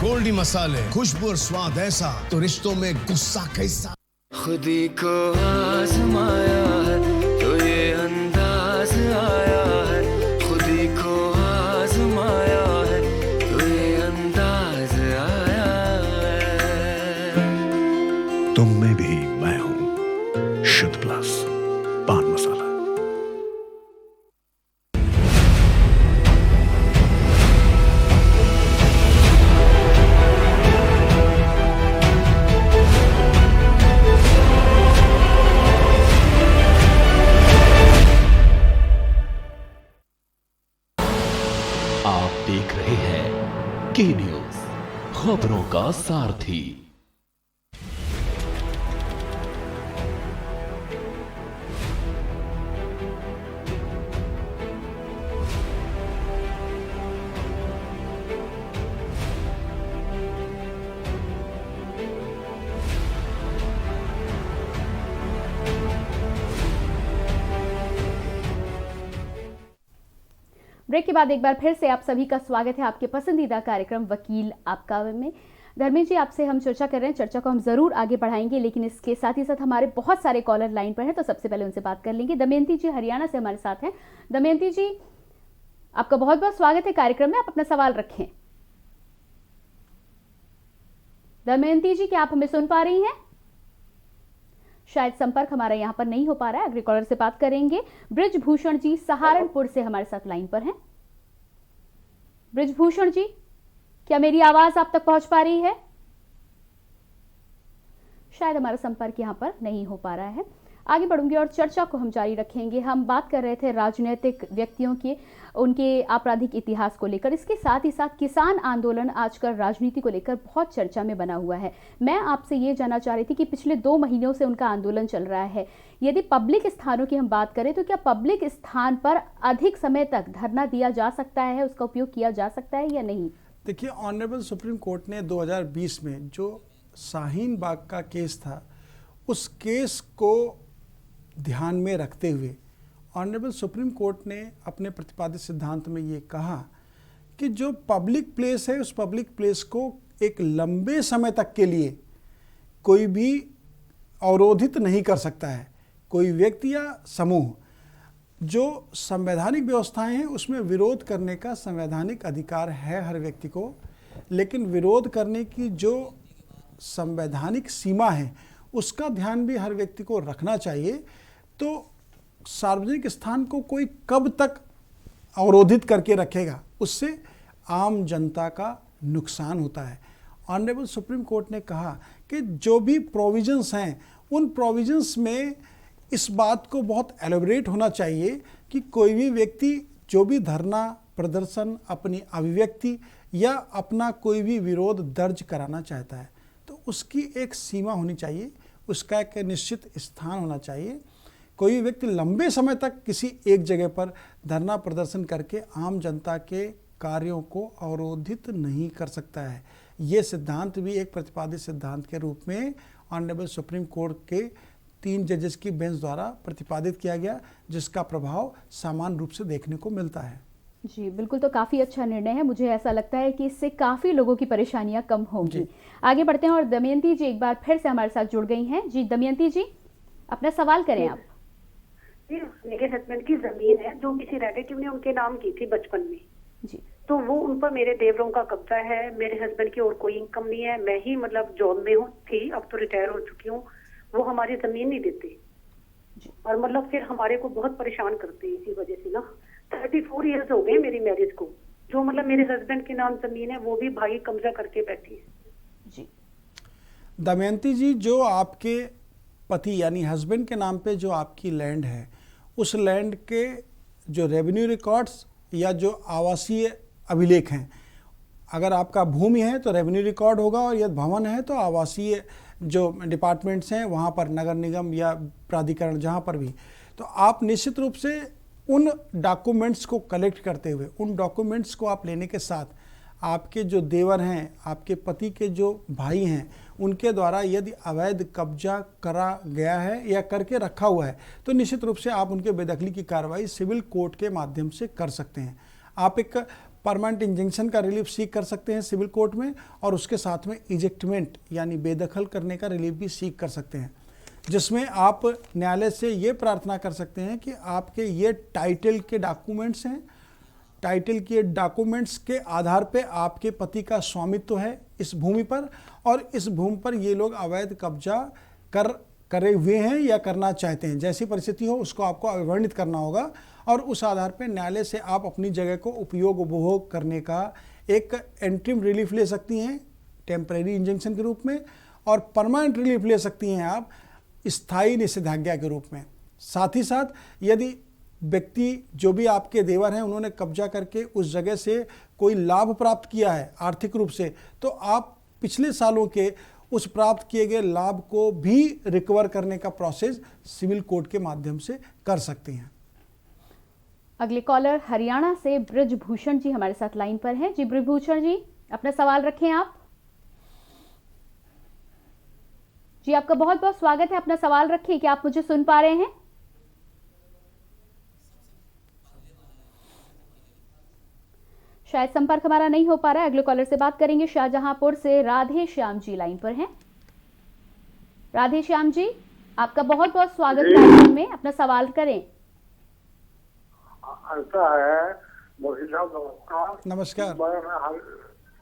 गोल्डी मसाले, खुशबू और स्वाद ऐसा तो रिश्तों में गुस्सा कैसा। खुदी को आजमाया है तो ये अंदाज आया है, खुदी को आजमाया है तो ये अंदाज आया है। तुम में भी मैं हूं, शुद्ध प्लस पान मसाला। आप देख रहे हैं के न्यूज, खबरों का सारथी। ब्रेक के बाद एक बार फिर से आप सभी का स्वागत है आपके पसंदीदा कार्यक्रम वकील आपका में। धर्मेंद्र जी, आपसे हम चर्चा कर रहे हैं, चर्चा को हम जरूर आगे बढ़ाएंगे, लेकिन इसके साथ ही साथ हमारे बहुत सारे कॉलर लाइन पर हैं, तो सबसे पहले उनसे बात कर लेंगे। दमयंती जी हरियाणा से हमारे साथ हैं। दमयंती जी, आपका बहुत बहुत स्वागत है कार्यक्रम में, आप अपना सवाल रखें। दमयंती जी, क्या आप हमें सुन पा रही हैं? शायद संपर्क हमारा यहां पर नहीं हो पा रहा है, अगले कॉलर से बात करेंगे। ब्रिजभूषण जी सहारनपुर से हमारे साथ लाइन पर हैं। ब्रिजभूषण जी, क्या मेरी आवाज आप तक पहुंच पा रही है? शायद हमारा संपर्क यहां पर नहीं हो पा रहा है। आगे बढ़ूंगी और चर्चा को हम जारी रखेंगे। हम बात कर रहे थे राजनीतिक व्यक्तियों के, उनके आपराधिक इतिहास को लेकर। इसके साथ ही साथ किसान आंदोलन आजकल राजनीति को लेकर बहुत चर्चा में बना हुआ है। मैं आपसे ये जानना चाह रही थी कि पिछले 2 महीनों से उनका आंदोलन चल रहा है। यदि पब्लिक स्थानों की हम बात करें तो क्या पब्लिक स्थान पर अधिक समय तक धरना दिया जा सकता है, उसका उपयोग किया जा सकता है या नहीं? देखिए, ऑनरेबल सुप्रीम कोर्ट ने 2020 में जो शाहीन बाग का केस था, उस केस को ध्यान में रखते हुए ऑनरेबल सुप्रीम कोर्ट ने अपने प्रतिपादित सिद्धांत में ये कहा कि जो पब्लिक प्लेस है, उस पब्लिक प्लेस को एक लंबे समय तक के लिए कोई भी अवरोधित नहीं कर सकता है। कोई व्यक्ति या समूह, जो संवैधानिक व्यवस्थाएं हैं उसमें विरोध करने का संवैधानिक अधिकार है हर व्यक्ति को, लेकिन विरोध करने की जो संवैधानिक सीमा है उसका ध्यान भी हर व्यक्ति को रखना चाहिए। तो सार्वजनिक स्थान को कोई कब तक अवरोधित करके रखेगा, उससे आम जनता का नुकसान होता है। ऑनरेबल सुप्रीम कोर्ट ने कहा कि जो भी प्रोविजंस हैं, उन प्रोविजंस में इस बात को बहुत एलोबरेट होना चाहिए कि कोई भी व्यक्ति जो भी धरना प्रदर्शन, अपनी अभिव्यक्ति या अपना कोई भी विरोध दर्ज कराना चाहता है तो उसकी एक सीमा होनी चाहिए, उसका एक निश्चित स्थान होना चाहिए। कोई भी व्यक्ति लंबे समय तक किसी एक जगह पर धरना प्रदर्शन करके आम जनता के कार्यों को अवरोधित नहीं कर सकता है। ये सिद्धांत भी एक प्रतिपादित सिद्धांत के रूप में ऑनरेबल सुप्रीम कोर्ट के 3 जजेस की बेंच द्वारा प्रतिपादित किया गया, जिसका प्रभाव सामान्य रूप से देखने को मिलता है। जी बिल्कुल, तो काफ़ी अच्छा निर्णय है। मुझे ऐसा लगता है कि इससे काफ़ी लोगों की परेशानियां कम होंगी। आगे बढ़ते हैं और दमयंती जी एक बार फिर से हमारे साथ जुड़ गई हैं। जी दमयंती जी, अपना सवाल करें आप। मेरे हस्बैंड की जमीन है जो किसी रिलेटिव ने उनके नाम की थी बचपन में जी, तो वो उन पर मेरे देवरों का कब्जा है। मेरे हस्बैंड की और कोई इनकम नहीं है, मैं ही मतलब जॉब में हूँ थी, अब तो रिटायर हो चुकी हूँ। वो हमारी जमीन नहीं देते और मतलब फिर हमारे को बहुत परेशान करते हैं इसी वजह से ना। 34 इयर्स हो गए मेरी मैरिज को, जो मतलब मेरे हस्बैंड के नाम जमीन है वो भी भाई कब्जा करके बैठी है। जी दमयंती जी, जो आपके पति यानी हस्बैंड के नाम पे जो आपकी लैंड है, उस लैंड के जो रेवेन्यू रिकॉर्ड्स या जो आवासीय अभिलेख हैं, अगर आपका भूमि है तो रेवेन्यू रिकॉर्ड होगा, और यदि भवन है तो आवासीय जो डिपार्टमेंट्स हैं वहाँ पर, नगर निगम या प्राधिकरण जहाँ पर भी, तो आप निश्चित रूप से उन डॉक्यूमेंट्स को कलेक्ट करते हुए, उन डॉक्यूमेंट्स को आप लेने के साथ आपके जो देवर हैं, आपके पति के जो भाई हैं, उनके द्वारा यदि अवैध कब्जा करा गया है या करके रखा हुआ है तो निश्चित रूप से आप उनके बेदखली की कार्रवाई सिविल कोर्ट के माध्यम से कर सकते हैं। आप एक परमानेंट इंजंक्शन का रिलीफ सीख कर सकते हैं सिविल कोर्ट में, और उसके साथ में इजेक्टमेंट यानी बेदखल करने का रिलीफ भी सीख कर सकते हैं, जिसमें आप न्यायालय से ये प्रार्थना कर सकते हैं कि आपके ये टाइटल के डॉक्यूमेंट्स हैं, टाइटल के डॉक्यूमेंट्स के आधार पे आपके पति का स्वामित्व है इस भूमि पर, और इस भूमि पर ये लोग अवैध कब्जा करे हुए हैं या करना चाहते हैं। जैसी परिस्थिति हो उसको आपको अविवर्णित करना होगा, और उस आधार पे न्यायालय से आप अपनी जगह को उपयोग उपभोग करने का एक एंट्रीम रिलीफ ले सकती हैं टेम्परेरी इंजंक्शन के रूप में, और परमानेंट रिलीफ ले सकती हैं आप स्थायी निषेधाज्ञा के रूप में। साथ ही साथ यदि व्यक्ति जो भी आपके देवर हैं उन्होंने कब्जा करके उस जगह से कोई लाभ प्राप्त किया है आर्थिक रूप से, तो आप पिछले सालों के उस प्राप्त किए गए लाभ को भी रिकवर करने का प्रोसेस सिविल कोर्ट के माध्यम से कर सकते हैं। अगले कॉलर हरियाणा से ब्रजभूषण जी हमारे साथ लाइन पर हैं। जी ब्रजभूषण जी, अपना सवाल रखें आप। जी आपका बहुत बहुत स्वागत है, अपना सवाल रखिए। क्या आप मुझे सुन पा रहे हैं? शायद संपर्क हमारा नहीं हो पा रहा है। अगले कॉलर से बात करेंगे। शाहजहांपुर से राधे श्याम जी लाइन पर हैं। राधे श्याम जी, आपका बहुत बहुत स्वागत है कार्यक्रम में, अपना सवाल करें। ऐसा है, नमस्कार। नमस्कार। मैं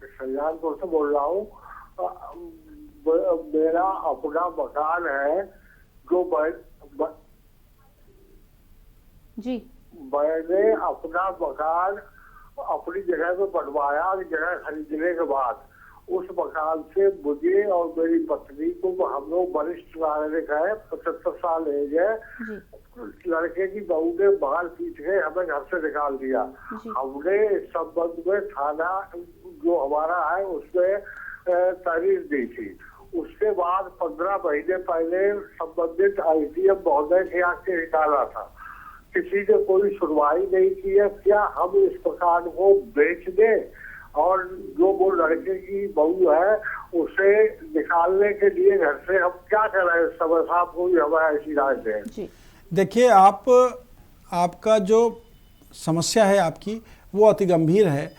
शाहजहांपुर से बोल रहा हूँ। मेरा अपना मकान है जो जी मैंने अपना मकान अपनी जगह पे बनवाया, जगह खरीदने के बाद उस मकान से मुझे और मेरी पत्नी को, हम लोग वरिष्ठ नागरिक है, 75 साल एज है, लड़के की बहू ने बाल पीट के हमें घर से निकाल दिया। हमने इस संबंध में थाना जो हमारा है उसमें तारीख दी थी। उसके बाद 15 महीने पहले संबंधित ITM महोदय के यहाँ से निकाला था, किसी ने कोई सुनवाई नहीं की है। क्या हम इस मकान को बेच दें और जो वो लड़के की बहू है उसे निकालने के लिए घर से हम क्या करें? समय साहब को भी हमें ऐसी राय दें। देखिए, आपका जो समस्या है आपकी वो अति गंभीर है।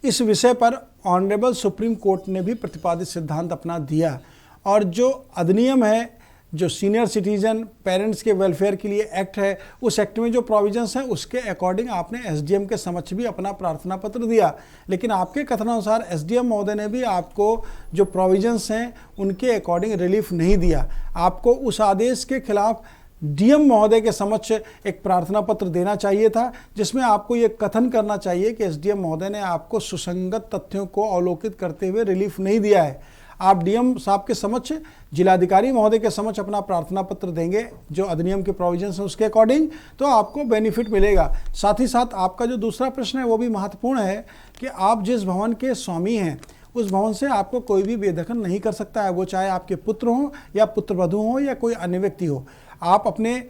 इस विषय पर ऑनरेबल सुप्रीम कोर्ट ने भी प्रतिपादित सिद्धांत अपना दिया, और जो अधिनियम है, जो सीनियर सिटीजन पेरेंट्स के वेलफेयर के लिए एक्ट है, उस एक्ट में जो प्रोविजंस हैं उसके अकॉर्डिंग आपने SDM के समक्ष भी अपना प्रार्थना पत्र दिया, लेकिन आपके कथनानुसार SDM महोदय ने भी आपको जो प्रोविजंस हैं उनके अकॉर्डिंग रिलीफ नहीं दिया। आपको उस आदेश के खिलाफ DM महोदय के समक्ष एक प्रार्थना पत्र देना चाहिए था, जिसमें आपको ये कथन करना चाहिए कि SDM महोदय ने आपको सुसंगत तथ्यों को अवलोकित करते हुए रिलीफ नहीं दिया है। आप DM साहब के समक्ष, जिलाधिकारी महोदय के समक्ष अपना प्रार्थना पत्र देंगे जो अधिनियम के प्रोविजंस हैं उसके अकॉर्डिंग, तो आपको बेनिफिट मिलेगा। साथ ही साथ आपका जो दूसरा प्रश्न है वो भी महत्वपूर्ण है कि आप जिस भवन के स्वामी हैं उस भवन से आपको कोई भी बेदखल नहीं कर सकता है, वो चाहे आपके पुत्र हों या पुत्रवधू हों या कोई अन्य व्यक्ति हो। आप अपने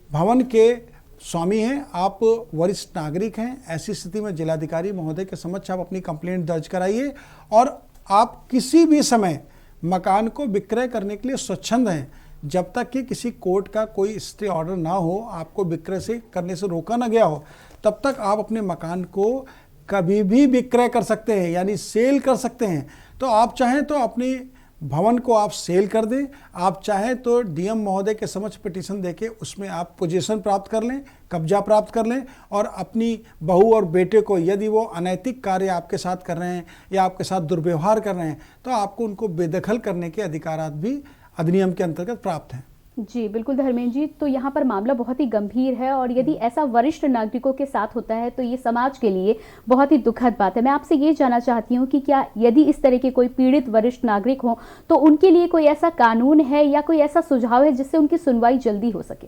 भवन के स्वामी हैं, आप वरिष्ठ नागरिक हैं, ऐसी स्थिति में जिलाधिकारी महोदय के समक्ष आप अपनी कंप्लेंट दर्ज कराइए, और आप किसी भी समय मकान को विक्रय करने के लिए स्वच्छंद हैं। जब तक कि किसी कोर्ट का कोई स्टे ऑर्डर ना हो, आपको विक्रय से करने से रोका ना गया हो, तब तक आप अपने मकान को कभी भी विक्रय कर सकते हैं, यानी सेल कर सकते हैं। तो आप चाहें तो अपनी भवन को आप सेल कर दें, आप चाहें तो DM महोदय के समक्ष पिटीशन देके उसमें आप पोजीशन प्राप्त कर लें, कब्जा प्राप्त कर लें, और अपनी बहू और बेटे को यदि वो अनैतिक कार्य आपके साथ कर रहे हैं या आपके साथ दुर्व्यवहार कर रहे हैं तो आपको उनको बेदखल करने के अधिकारात भी अधिनियम के अंतर्गत प्राप्त हैं। जी बिल्कुल धर्मेंद्र जी, तो यहाँ पर मामला बहुत ही गंभीर है, और यदि ऐसा वरिष्ठ नागरिकों के साथ होता है तो ये समाज के लिए बहुत ही दुखद बात है। मैं आपसे ये जानना चाहती हूँ कि क्या यदि इस तरह के कोई पीड़ित वरिष्ठ नागरिक हो तो उनके लिए कोई ऐसा कानून है या कोई ऐसा सुझाव है जिससे उनकी सुनवाई जल्दी हो सके?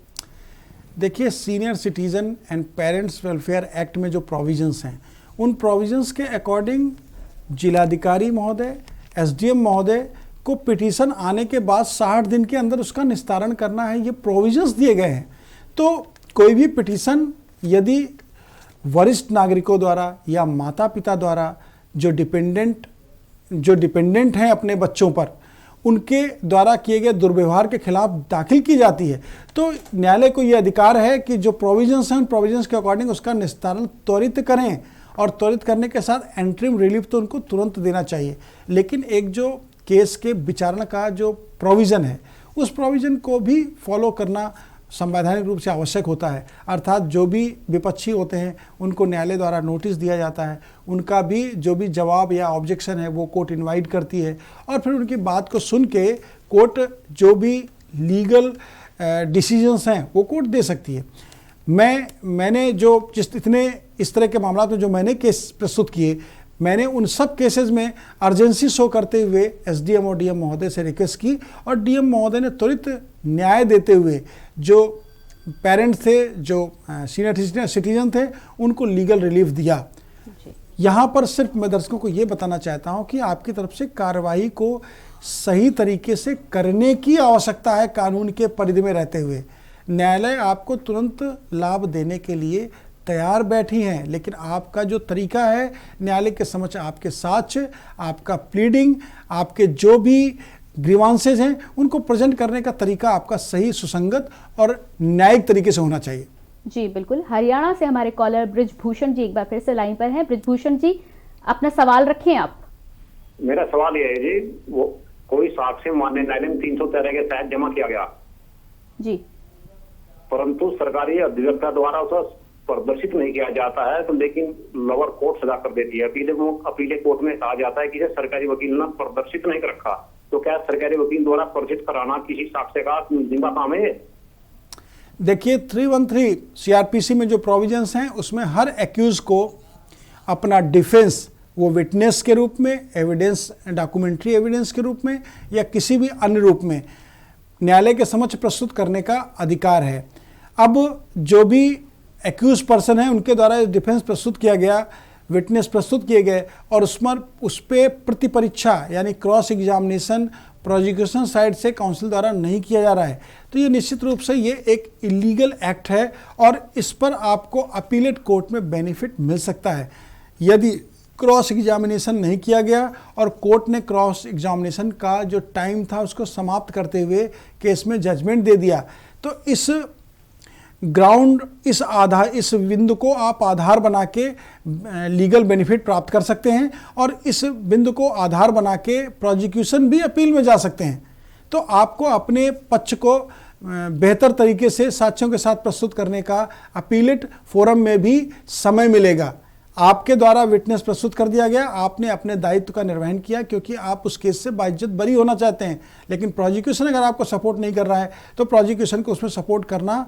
देखिए, senior citizen and parents welfare act में जो प्रोविजंस हैं उन प्रोविजंस के अकॉर्डिंग जिलाधिकारी महोदय, SDM महोदय को पिटीशन आने के बाद 60 दिन के अंदर उसका निस्तारण करना है, ये प्रोविजंस दिए गए हैं। तो कोई भी पिटीशन यदि वरिष्ठ नागरिकों द्वारा या माता पिता द्वारा जो डिपेंडेंट हैं अपने बच्चों पर, उनके द्वारा किए गए दुर्व्यवहार के खिलाफ दाखिल की जाती है, तो न्यायालय को यह अधिकार है कि जो प्रोविजंस हैं उन प्रोविजंस के अकॉर्डिंग उसका निस्तारण त्वरित करें, और त्वरित करने के साथ एंट्रीम रिलीफ तो उनको तुरंत देना चाहिए। लेकिन एक जो केस के विचारण का जो प्रोविज़न है, उस प्रोविज़न को भी फॉलो करना संवैधानिक रूप से आवश्यक होता है। अर्थात जो भी विपक्षी होते हैं उनको न्यायालय द्वारा नोटिस दिया जाता है, उनका भी जो भी जवाब या ऑब्जेक्शन है वो कोर्ट इनवाइट करती है, और फिर उनकी बात को सुन के कोर्ट जो भी लीगल डिसीजंस हैं वो कोर्ट दे सकती है। मैंने जो इस तरह के मामला में जो मैंने केस प्रस्तुत किए, मैंने उन सब केसेस में अर्जेंसी शो करते हुए एसडीएम और डीएम महोदय से रिक्वेस्ट की, और डीएम महोदय ने त्वरित न्याय देते हुए जो पेरेंट्स थे, जो सीनियर सिटीजन थे, उनको लीगल रिलीफ दिया। यहाँ पर सिर्फ मैं दर्शकों को ये बताना चाहता हूँ कि आपकी तरफ से कार्रवाई को सही तरीके से करने की आवश्यकता है। कानून के परिधि में रहते हुए न्यायालय आपको तुरंत लाभ देने के लिए तैयार बैठी हैं, लेकिन आपका जो तरीका है न्यायालय के समक्ष आपके साक्ष्य, आपका प्लीडिंग, आपके जो भी ग्रीवांसेज हैं उनको प्रेजेंट करने का तरीका आपका सही, सुसंगत और न्यायिक तरीके से होना चाहिए। जी बिल्कुल। हरियाणा से हमारे कॉलर ब्रिजभूषण जी एक बार फिर से लाइन पर हैं। ब्रिजभूषण जी, अपना सवाल रखें आप। मेरा सवाल यह है जी, वो कोई साक्ष्य मान्य न्यायालय में 313 के तहत जमा किया गया जी, परंतु सरकारी अधिवक्ता द्वारा उसे प्रदर्शित नहीं किया जाता है, तो लेकिन लोअर कोर्ट सजा कर देती है। अपीले कोर्ट में कहा जाता है कि इसे सरकारी वकील ने प्रदर्शित नहीं कर रखा, तो क्या सरकारी वकील द्वारा प्रदर्शित कराना किसी साक्ष्य का जिम्मा काम है? देखिए 313 सीआरपीसी में जो प्रोविजंस हैं उसमें हर एक्यूज को अपना डिफेंस, वो विटनेस के रूप में, एविडेंस, डॉक्यूमेंट्री एविडेंस के रूप में या किसी भी अन्य रूप में न्यायालय के समक्ष प्रस्तुत करने का अधिकार है। अब जो भी एक्यूज पर्सन है उनके द्वारा डिफेंस प्रस्तुत किया गया, विटनेस प्रस्तुत किए गए, और उस पर प्रतिपरीक्षा यानी क्रॉस एग्जामिनेशन प्रोसिक्यूशन साइड से काउंसिल द्वारा नहीं किया जा रहा है, तो ये निश्चित रूप से ये एक इलीगल एक्ट है और इस पर आपको अपीलेट कोर्ट में बेनिफिट मिल सकता है। यदि क्रॉस एग्जामिनेशन नहीं किया गया और कोर्ट ने क्रॉस एग्जामिनेशन का जो टाइम था उसको समाप्त करते हुए केस में जजमेंट दे दिया, तो इस ग्राउंड, इस बिंदु को आप आधार बना के लीगल बेनिफिट प्राप्त कर सकते हैं, और इस बिंदु को आधार बना के प्रोसिक्यूशन भी अपील में जा सकते हैं। तो आपको अपने पक्ष को बेहतर तरीके से साक्ष्यों के साथ प्रस्तुत करने का अपीलेट फोरम में भी समय मिलेगा। आपके द्वारा विटनेस प्रस्तुत कर दिया गया, आपने अपने दायित्व का निर्वहन किया क्योंकि आप उस केस से बाइज्जत बरी होना चाहते हैं, लेकिन प्रोसिक्यूशन अगर आपको सपोर्ट नहीं कर रहा है तो प्रोसिक्यूशन को उसमें सपोर्ट करना,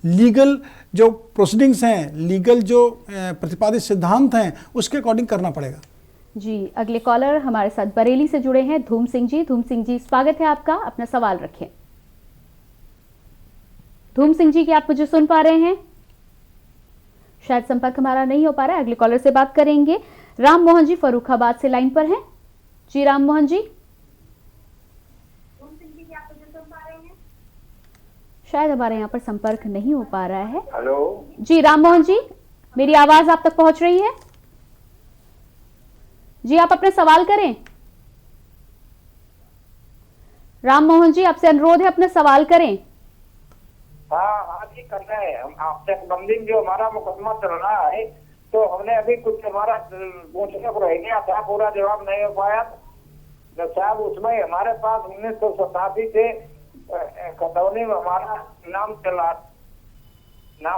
लीगल जो प्रोसीडिंग्स हैं, लीगल जो प्रतिपादित सिद्धांत हैं उसके अकॉर्डिंग करना पड़ेगा। जी, अगले कॉलर हमारे साथ बरेली से जुड़े हैं धूम सिंह जी। धूम सिंह जी, स्वागत है आपका, अपना सवाल रखें। धूम सिंह जी, क्या आप मुझे सुन पा रहे हैं? शायद संपर्क हमारा नहीं हो पा रहा है, अगले कॉलर से बात करेंगे। राम मोहन जी फर्रुखाबाद से लाइन पर हैं। जी राम मोहन जी, शायद हमारे यहाँ पर संपर्क नहीं हो पा रहा है। हेलो जी राम मोहन जी, मेरी आवाज आप तक पहुंच रही है? जी आप अपने सवाल करें। राम मोहन जी, आपसे अनुरोध है अपना सवाल करें। हाँ जी कर रहे हैं हम। आपसे संबंधित जो हमारा मुकदमा चल रहा है, तो हमने अभी कुछ हमारा पूछने को रह गया था, पूरा जवाब नहीं हो पाया। जब साहब उसमें हमारे पास 1987 से खतौनी में हमारा नाम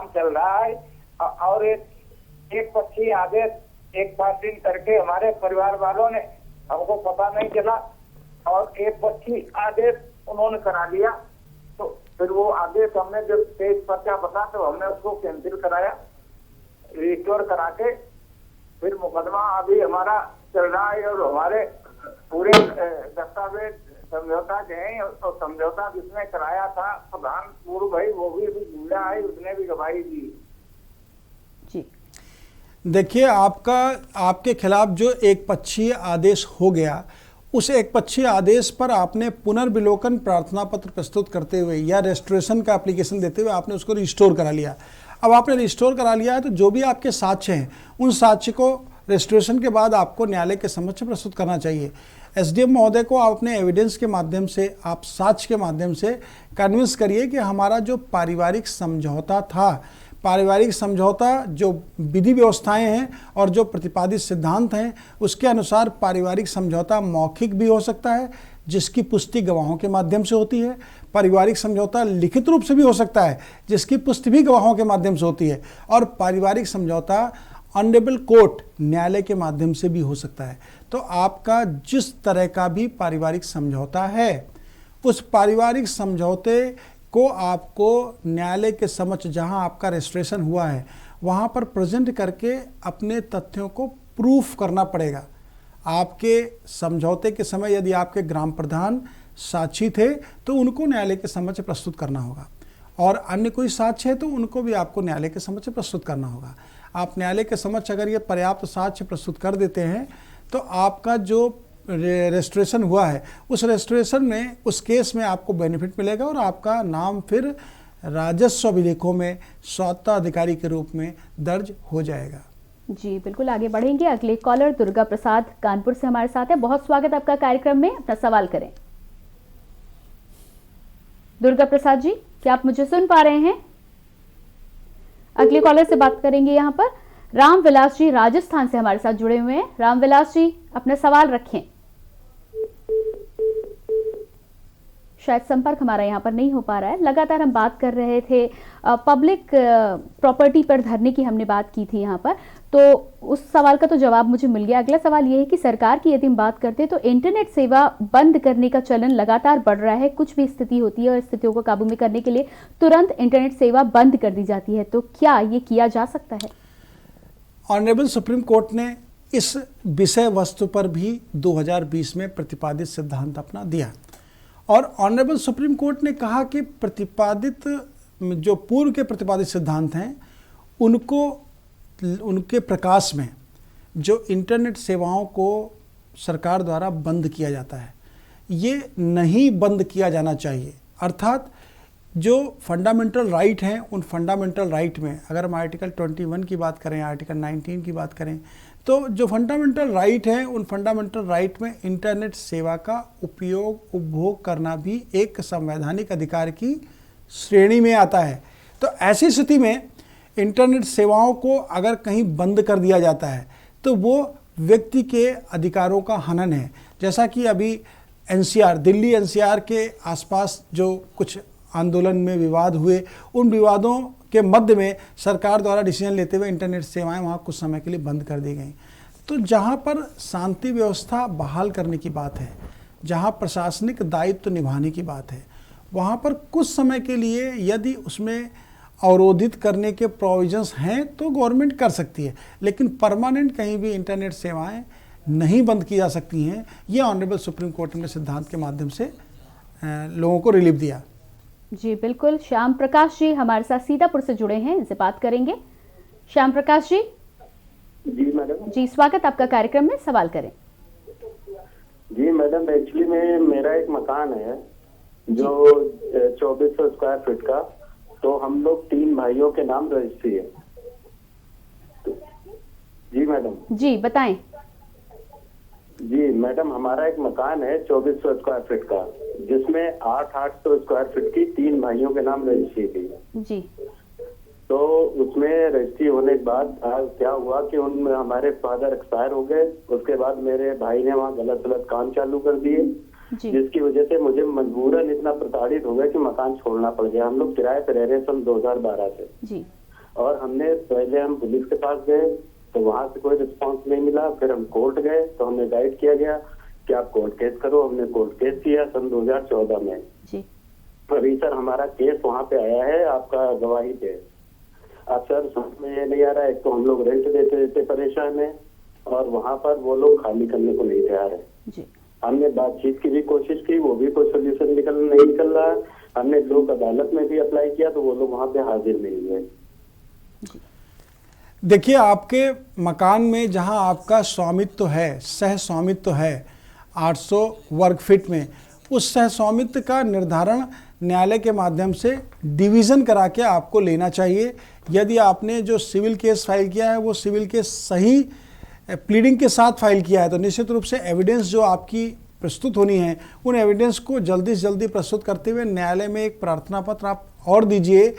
चल रहा है, और एक पक्षी आदेश एक पासिंग करके हमारे परिवार वालों ने, हमको पता नहीं चला, और एक पक्षी आदेश उन्होंने करा लिया। तो फिर वो आदेश हमने जब तेज पर्चा बता तो हमने उसको कैंसिल कराया, रिस्टोर करा के फिर मुकदमा अभी हमारा चल रहा है, और हमारे पूरे दस्तावेज समझौता के हैं, और समझौता जिसने कराया था प्रधान पूर्व भाई, वो भी जिंदा है, उसने भी गवाही दी। जी देखिए, आपके खिलाफ जो एक पक्षीय आदेश हो गया, उस एक पक्षीय आदेश पर आपने पुनर्विलोकन प्रार्थना पत्र प्रस्तुत करते हुए या रेस्टोरेशन का एप्लीकेशन देते हुए आपने उसको रिस्टोर करा लिया। अब आपने रिस्टोर करा लिया है तो जो भी आपके साक्ष्य हैं उन साक्ष्य को रेस्टोरेशन के बाद आपको न्यायालय के समक्ष प्रस्तुत करना चाहिए। एसडीएम महोदय को आप अपने एविडेंस के माध्यम से, आप साक्ष्य के माध्यम से कन्विंस करिए कि हमारा जो पारिवारिक समझौता था, पारिवारिक समझौता जो विधि व्यवस्थाएं हैं और जो प्रतिपादित सिद्धांत हैं उसके अनुसार पारिवारिक समझौता मौखिक भी हो सकता है जिसकी पुष्टि गवाहों के माध्यम से होती है, पारिवारिक समझौता लिखित रूप से भी हो सकता है जिसकी पुष्टि भी गवाहों के माध्यम से होती है, और पारिवारिक समझौता ऑनरेबल कोर्ट न्यायालय के माध्यम से भी हो सकता है। तो आपका जिस तरह का भी पारिवारिक समझौता है उस पारिवारिक समझौते को आपको न्यायालय के समक्ष जहां आपका रजिस्ट्रेशन हुआ है वहां पर प्रेजेंट करके अपने तथ्यों को प्रूफ करना पड़ेगा। आपके समझौते के समय यदि आपके ग्राम प्रधान साक्षी थे तो उनको न्यायालय के समक्ष प्रस्तुत करना होगा, और अन्य कोई साक्ष्य है तो उनको भी आपको न्यायालय के समक्ष प्रस्तुत करना होगा। आप न्यायालय के समक्ष अगर ये पर्याप्त साक्ष्य प्रस्तुत कर देते हैं तो आपका जो रेस्टोरेशन हुआ है उस रेस्टोरेशन में, उस केस में आपको बेनिफिट मिलेगा और आपका नाम फिर राजस्व अभिलेखों में स्वतः अधिकारी के रूप में दर्ज हो जाएगा। जी बिल्कुल, आगे बढ़ेंगे। अगले कॉलर दुर्गा प्रसाद कानपुर से हमारे साथ है। बहुत स्वागत आपका कार्यक्रम में, अपना सवाल करें। दुर्गा प्रसाद जी, क्या आप मुझे सुन पा रहे हैं? अगले कॉलर से बात करेंगे। यहाँ पर रामविलास जी राजस्थान से हमारे साथ जुड़े हुए हैं। रामविलास जी, अपना सवाल रखें। शायद संपर्क हमारा यहाँ पर नहीं हो पा रहा है। लगातार हम बात कर रहे थे पब्लिक प्रॉपर्टी पर धरने की, हमने बात की थी यहाँ पर, तो उस सवाल का तो जवाब मुझे मिल गया। अगला सवाल ये है कि सरकार की यदि हम बात करते हैं तो इंटरनेट सेवा बंद करने का चलन लगातार बढ़ रहा है। कुछ भी स्थिति होती है और स्थितियों को काबू में करने के लिए तुरंत इंटरनेट सेवा बंद कर दी जाती है, तो क्या ये किया जा सकता है? ऑनरेबल सुप्रीम कोर्ट ने इस विषय वस्तु पर भी 2020 में प्रतिपादित सिद्धांत अपना दिया, और ऑनरेबल सुप्रीम कोर्ट ने कहा कि प्रतिपादित जो पूर्व के प्रतिपादित सिद्धांत हैं उनको, उनके प्रकाश में जो इंटरनेट सेवाओं को सरकार द्वारा बंद किया जाता है ये नहीं बंद किया जाना चाहिए। अर्थात जो फंडामेंटल राइट हैं उन फंडामेंटल राइट में अगर हम आर्टिकल 21 की बात करें, आर्टिकल 19 की बात करें, तो जो फंडामेंटल राइट हैं उन फंडामेंटल राइट में इंटरनेट सेवा का उपयोग, उपभोग करना भी एक संवैधानिक अधिकार की श्रेणी में आता है। तो ऐसी स्थिति में इंटरनेट सेवाओं को अगर कहीं बंद कर दिया जाता है तो वो व्यक्ति के अधिकारों का हनन है। जैसा कि अभी एनसीआर, दिल्ली एनसीआर के आसपास जो कुछ आंदोलन में विवाद हुए, उन विवादों के मध्य में सरकार द्वारा डिसीजन लेते हुए इंटरनेट सेवाएं वहाँ कुछ समय के लिए बंद कर दी गई। तो जहाँ पर शांति व्यवस्था बहाल करने की बात है, जहाँ प्रशासनिक दायित्व निभाने की बात है, वहाँ पर कुछ समय के लिए यदि उसमें अवरोधित करने के प्रोविजंस हैं तो गवर्नमेंट कर सकती है, लेकिन परमानेंट कहीं भी इंटरनेट सेवाएं नहीं बंद की जा सकती हैं। ये ऑनरेबल सुप्रीम कोर्ट ने सिद्धांत के माध्यम से लोगों को रिलीफ दिया। जी बिल्कुल। श्याम प्रकाश जी हमारे साथ सीतापुर से जुड़े हैं, इनसे बात करेंगे। श्याम प्रकाश जी। जी मैडम। जी स्वागत आपका कार्यक्रम में, सवाल करें। जी मैडम, एक्चुअली में मेरा एक मकान है जो 2400 स्क्वायर फीट का, तो हम लोग 3 भाइयों के नाम रजिस्ट्री है। जी मैडम। जी बताएं। जी मैडम, हमारा एक मकान है 2400 स्क्वायर फीट का जिसमें 800 स्क्वायर फीट की 3 भाइयों के नाम रजिस्ट्री थी। जी। तो उसमें रजिस्ट्री होने के बाद क्या हुआ कि उनमें हमारे फादर एक्सपायर हो गए। उसके बाद मेरे भाई ने वहाँ गलत गलत काम चालू कर दिए, जिसकी वजह से मुझे मजबूरन इतना प्रताड़ित हो गया कि मकान छोड़ना पड़ गया। हम लोग किराए पे रह रहे सन 2012 से। जी। और हमने पहले हम पुलिस के पास गए तो वहां से कोई रिस्पांस नहीं मिला। फिर हम कोर्ट गए तो हमें गाइड किया गया कि आप कोर्ट केस करो। हमने कोर्ट केस किया सन 2014 में। जी। अभी सर हमारा केस वहाँ पे आया है आपका गवाही पे। अब सर समझ में ये नहीं आ रहा है, एक तो हम लोग रेंट देते देते परेशान है और वहाँ पर वो लोग खाली करने को नहीं तैयार है। जी। हमने बातचीत की भी कोशिश की, वो भी कोई सोल्यूशन नहीं निकल रहा है। हमने लोक अदालत में भी अप्लाई किया तो वो लोग वहाँ पे हाजिर नहीं हुए। देखिए, आपके मकान में जहां आपका स्वामित्व है, सह स्वामित्व है 800 वर्ग फीट में, उस सह स्वामित्व का निर्धारण न्यायालय के माध्यम से डिवीज़न करा के आपको लेना चाहिए। यदि आपने जो सिविल केस फाइल किया है वो सिविल केस सही प्लीडिंग के साथ फाइल किया है तो निश्चित रूप से एविडेंस जो आपकी प्रस्तुत होनी है उन एविडेंस को जल्दी से जल्दी प्रस्तुत करते हुए न्यायालय में एक प्रार्थना पत्र आप और दीजिए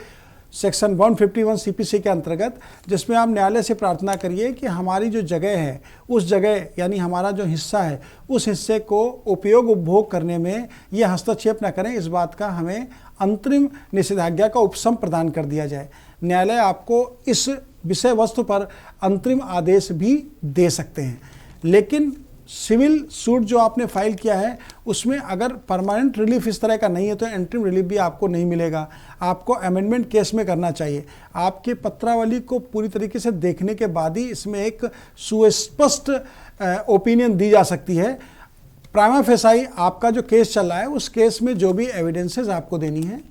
सेक्शन 151 सीपीसी के अंतर्गत, जिसमें आप न्यायालय से प्रार्थना करिए कि हमारी जो जगह है उस जगह यानी हमारा जो हिस्सा है उस हिस्से को उपयोग उपभोग करने में यह हस्तक्षेप न करें, इस बात का हमें अंतरिम निषेधाज्ञा का उपशम प्रदान कर दिया जाए। न्यायालय आपको इस विषय वस्तु पर अंतरिम आदेश भी दे सकते हैं। लेकिन सिविल सूट जो आपने फाइल किया है उसमें अगर परमानेंट रिलीफ इस तरह का नहीं है तो एंट्रीम रिलीफ भी आपको नहीं मिलेगा, आपको अमेंडमेंट केस में करना चाहिए। आपके पत्रावली को पूरी तरीके से देखने के बाद ही इसमें एक सुस्पष्ट ओपिनियन दी जा सकती है। प्राइमा फेसाई आपका जो केस चल रहा है उस केस में जो भी एविडेंसेस आपको देनी है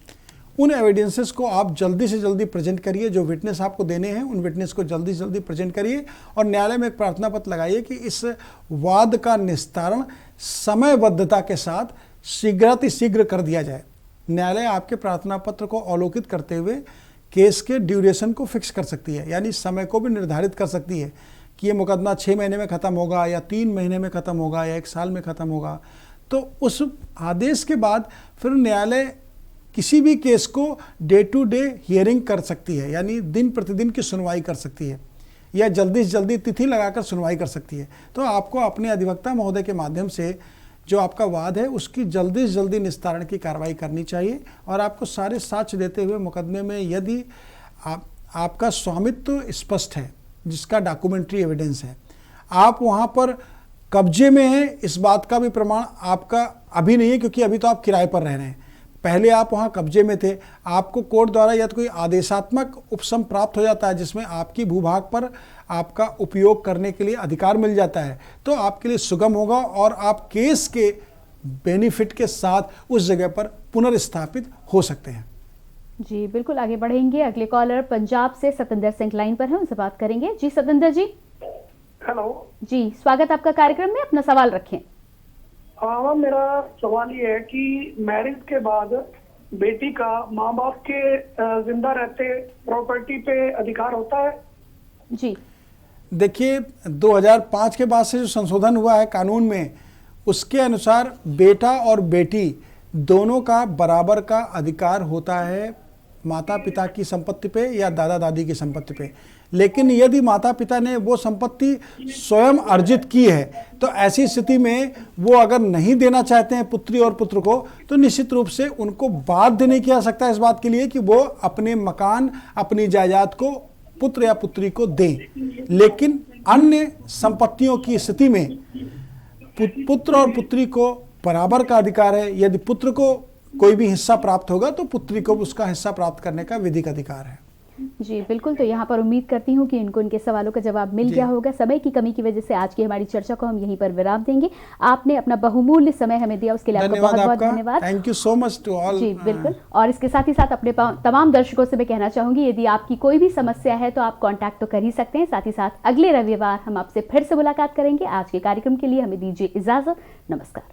उन एविडेंसेस को आप जल्दी से जल्दी प्रेजेंट करिए। जो विटनेस आपको देने हैं उन विटनेस को जल्दी से जल्दी प्रेजेंट करिए और न्यायालय में एक प्रार्थना पत्र लगाइए कि इस वाद का निस्तारण समयबद्धता के साथ शीघ्रातिशीघ्र कर दिया जाए। न्यायालय आपके प्रार्थना पत्र को अवलोकित करते हुए केस के ड्यूरेशन को फिक्स कर सकती है, यानी समय को भी निर्धारित कर सकती है कि ये मुकदमा 6 महीने में ख़त्म होगा या 3 महीने में ख़त्म होगा या 1 साल में ख़त्म होगा। तो उस आदेश के बाद फिर न्यायालय किसी भी केस को डे टू डे हियरिंग कर सकती है, यानी दिन प्रतिदिन की सुनवाई कर सकती है या जल्दी से जल्दी तिथि लगाकर सुनवाई कर सकती है। तो आपको अपने अधिवक्ता महोदय के माध्यम से जो आपका वाद है उसकी जल्दी से जल्दी निस्तारण की कार्रवाई करनी चाहिए और आपको सारे साक्ष्य देते हुए मुकदमे में यदि आपका स्वामित्व स्पष्ट है, जिसका डॉक्यूमेंट्री एविडेंस है, आप वहाँ पर कब्जे में हैं, इस बात का भी प्रमाण आपका अभी नहीं है क्योंकि अभी तो आप किराए पर रह रहे हैं। पहले आप वहाँ कब्जे में थे, आपको कोर्ट द्वारा या तो कोई आदेशात्मक उपशम प्राप्त हो जाता है जिसमें आपकी भूभाग पर आपका उपयोग करने के लिए अधिकार मिल जाता है, तो आपके लिए सुगम होगा और आप केस के बेनिफिट के साथ उस जगह पर पुनर्स्थापित हो सकते हैं। जी बिल्कुल, आगे बढ़ेंगे। अगले कॉलर पंजाब से सतेंद्र सिंह लाइन पर है, उनसे बात करेंगे। जी सतेंद्र जी। हेलो जी, स्वागत आपका कार्यक्रम में, अपना सवाल रखें। हाँ, मेरा सवाल ये है कि मैरिज के बाद बेटी का माँ बाप के जिंदा रहते प्रॉपर्टी पे अधिकार होता है? जी देखिए, 2005 के बाद से जो संशोधन हुआ है कानून में, उसके अनुसार बेटा और बेटी दोनों का बराबर का अधिकार होता है माता पिता की संपत्ति पे या दादा दादी की संपत्ति पे। लेकिन यदि माता पिता ने वो संपत्ति स्वयं अर्जित की है तो ऐसी स्थिति में वो अगर नहीं देना चाहते हैं पुत्री और पुत्र को, तो निश्चित रूप से उनको बाध्य नहीं किया सकता इस बात के लिए कि वो अपने मकान, अपनी जायदाद को पुत्र या पुत्री को दें। लेकिन अन्य संपत्तियों की स्थिति में पुत्र और पुत्री को बराबर का अधिकार है। यदि पुत्र को कोई भी हिस्सा प्राप्त होगा तो पुत्री को उसका हिस्सा प्राप्त करने का विधिक अधिकार है। जी बिल्कुल, तो यहाँ पर उम्मीद करती हूँ कि इनको इनके सवालों का जवाब मिल गया होगा। समय की कमी की वजह से आज की हमारी चर्चा को हम यहीं पर विराम देंगे। आपने अपना बहुमूल्य समय हमें दिया, उसके लिए आपका बहुत बहुत धन्यवाद। Thank you so much to all. जी बिल्कुल, और इसके साथ ही साथ अपने तमाम दर्शकों से मैं कहना चाहूंगी, यदि आपकी कोई भी समस्या है तो आप कॉन्टैक्ट तो कर ही सकते हैं। साथ ही साथ अगले रविवार हम आपसे फिर से मुलाकात करेंगे। आज के कार्यक्रम के लिए हमें दीजिए इजाजत। नमस्कार।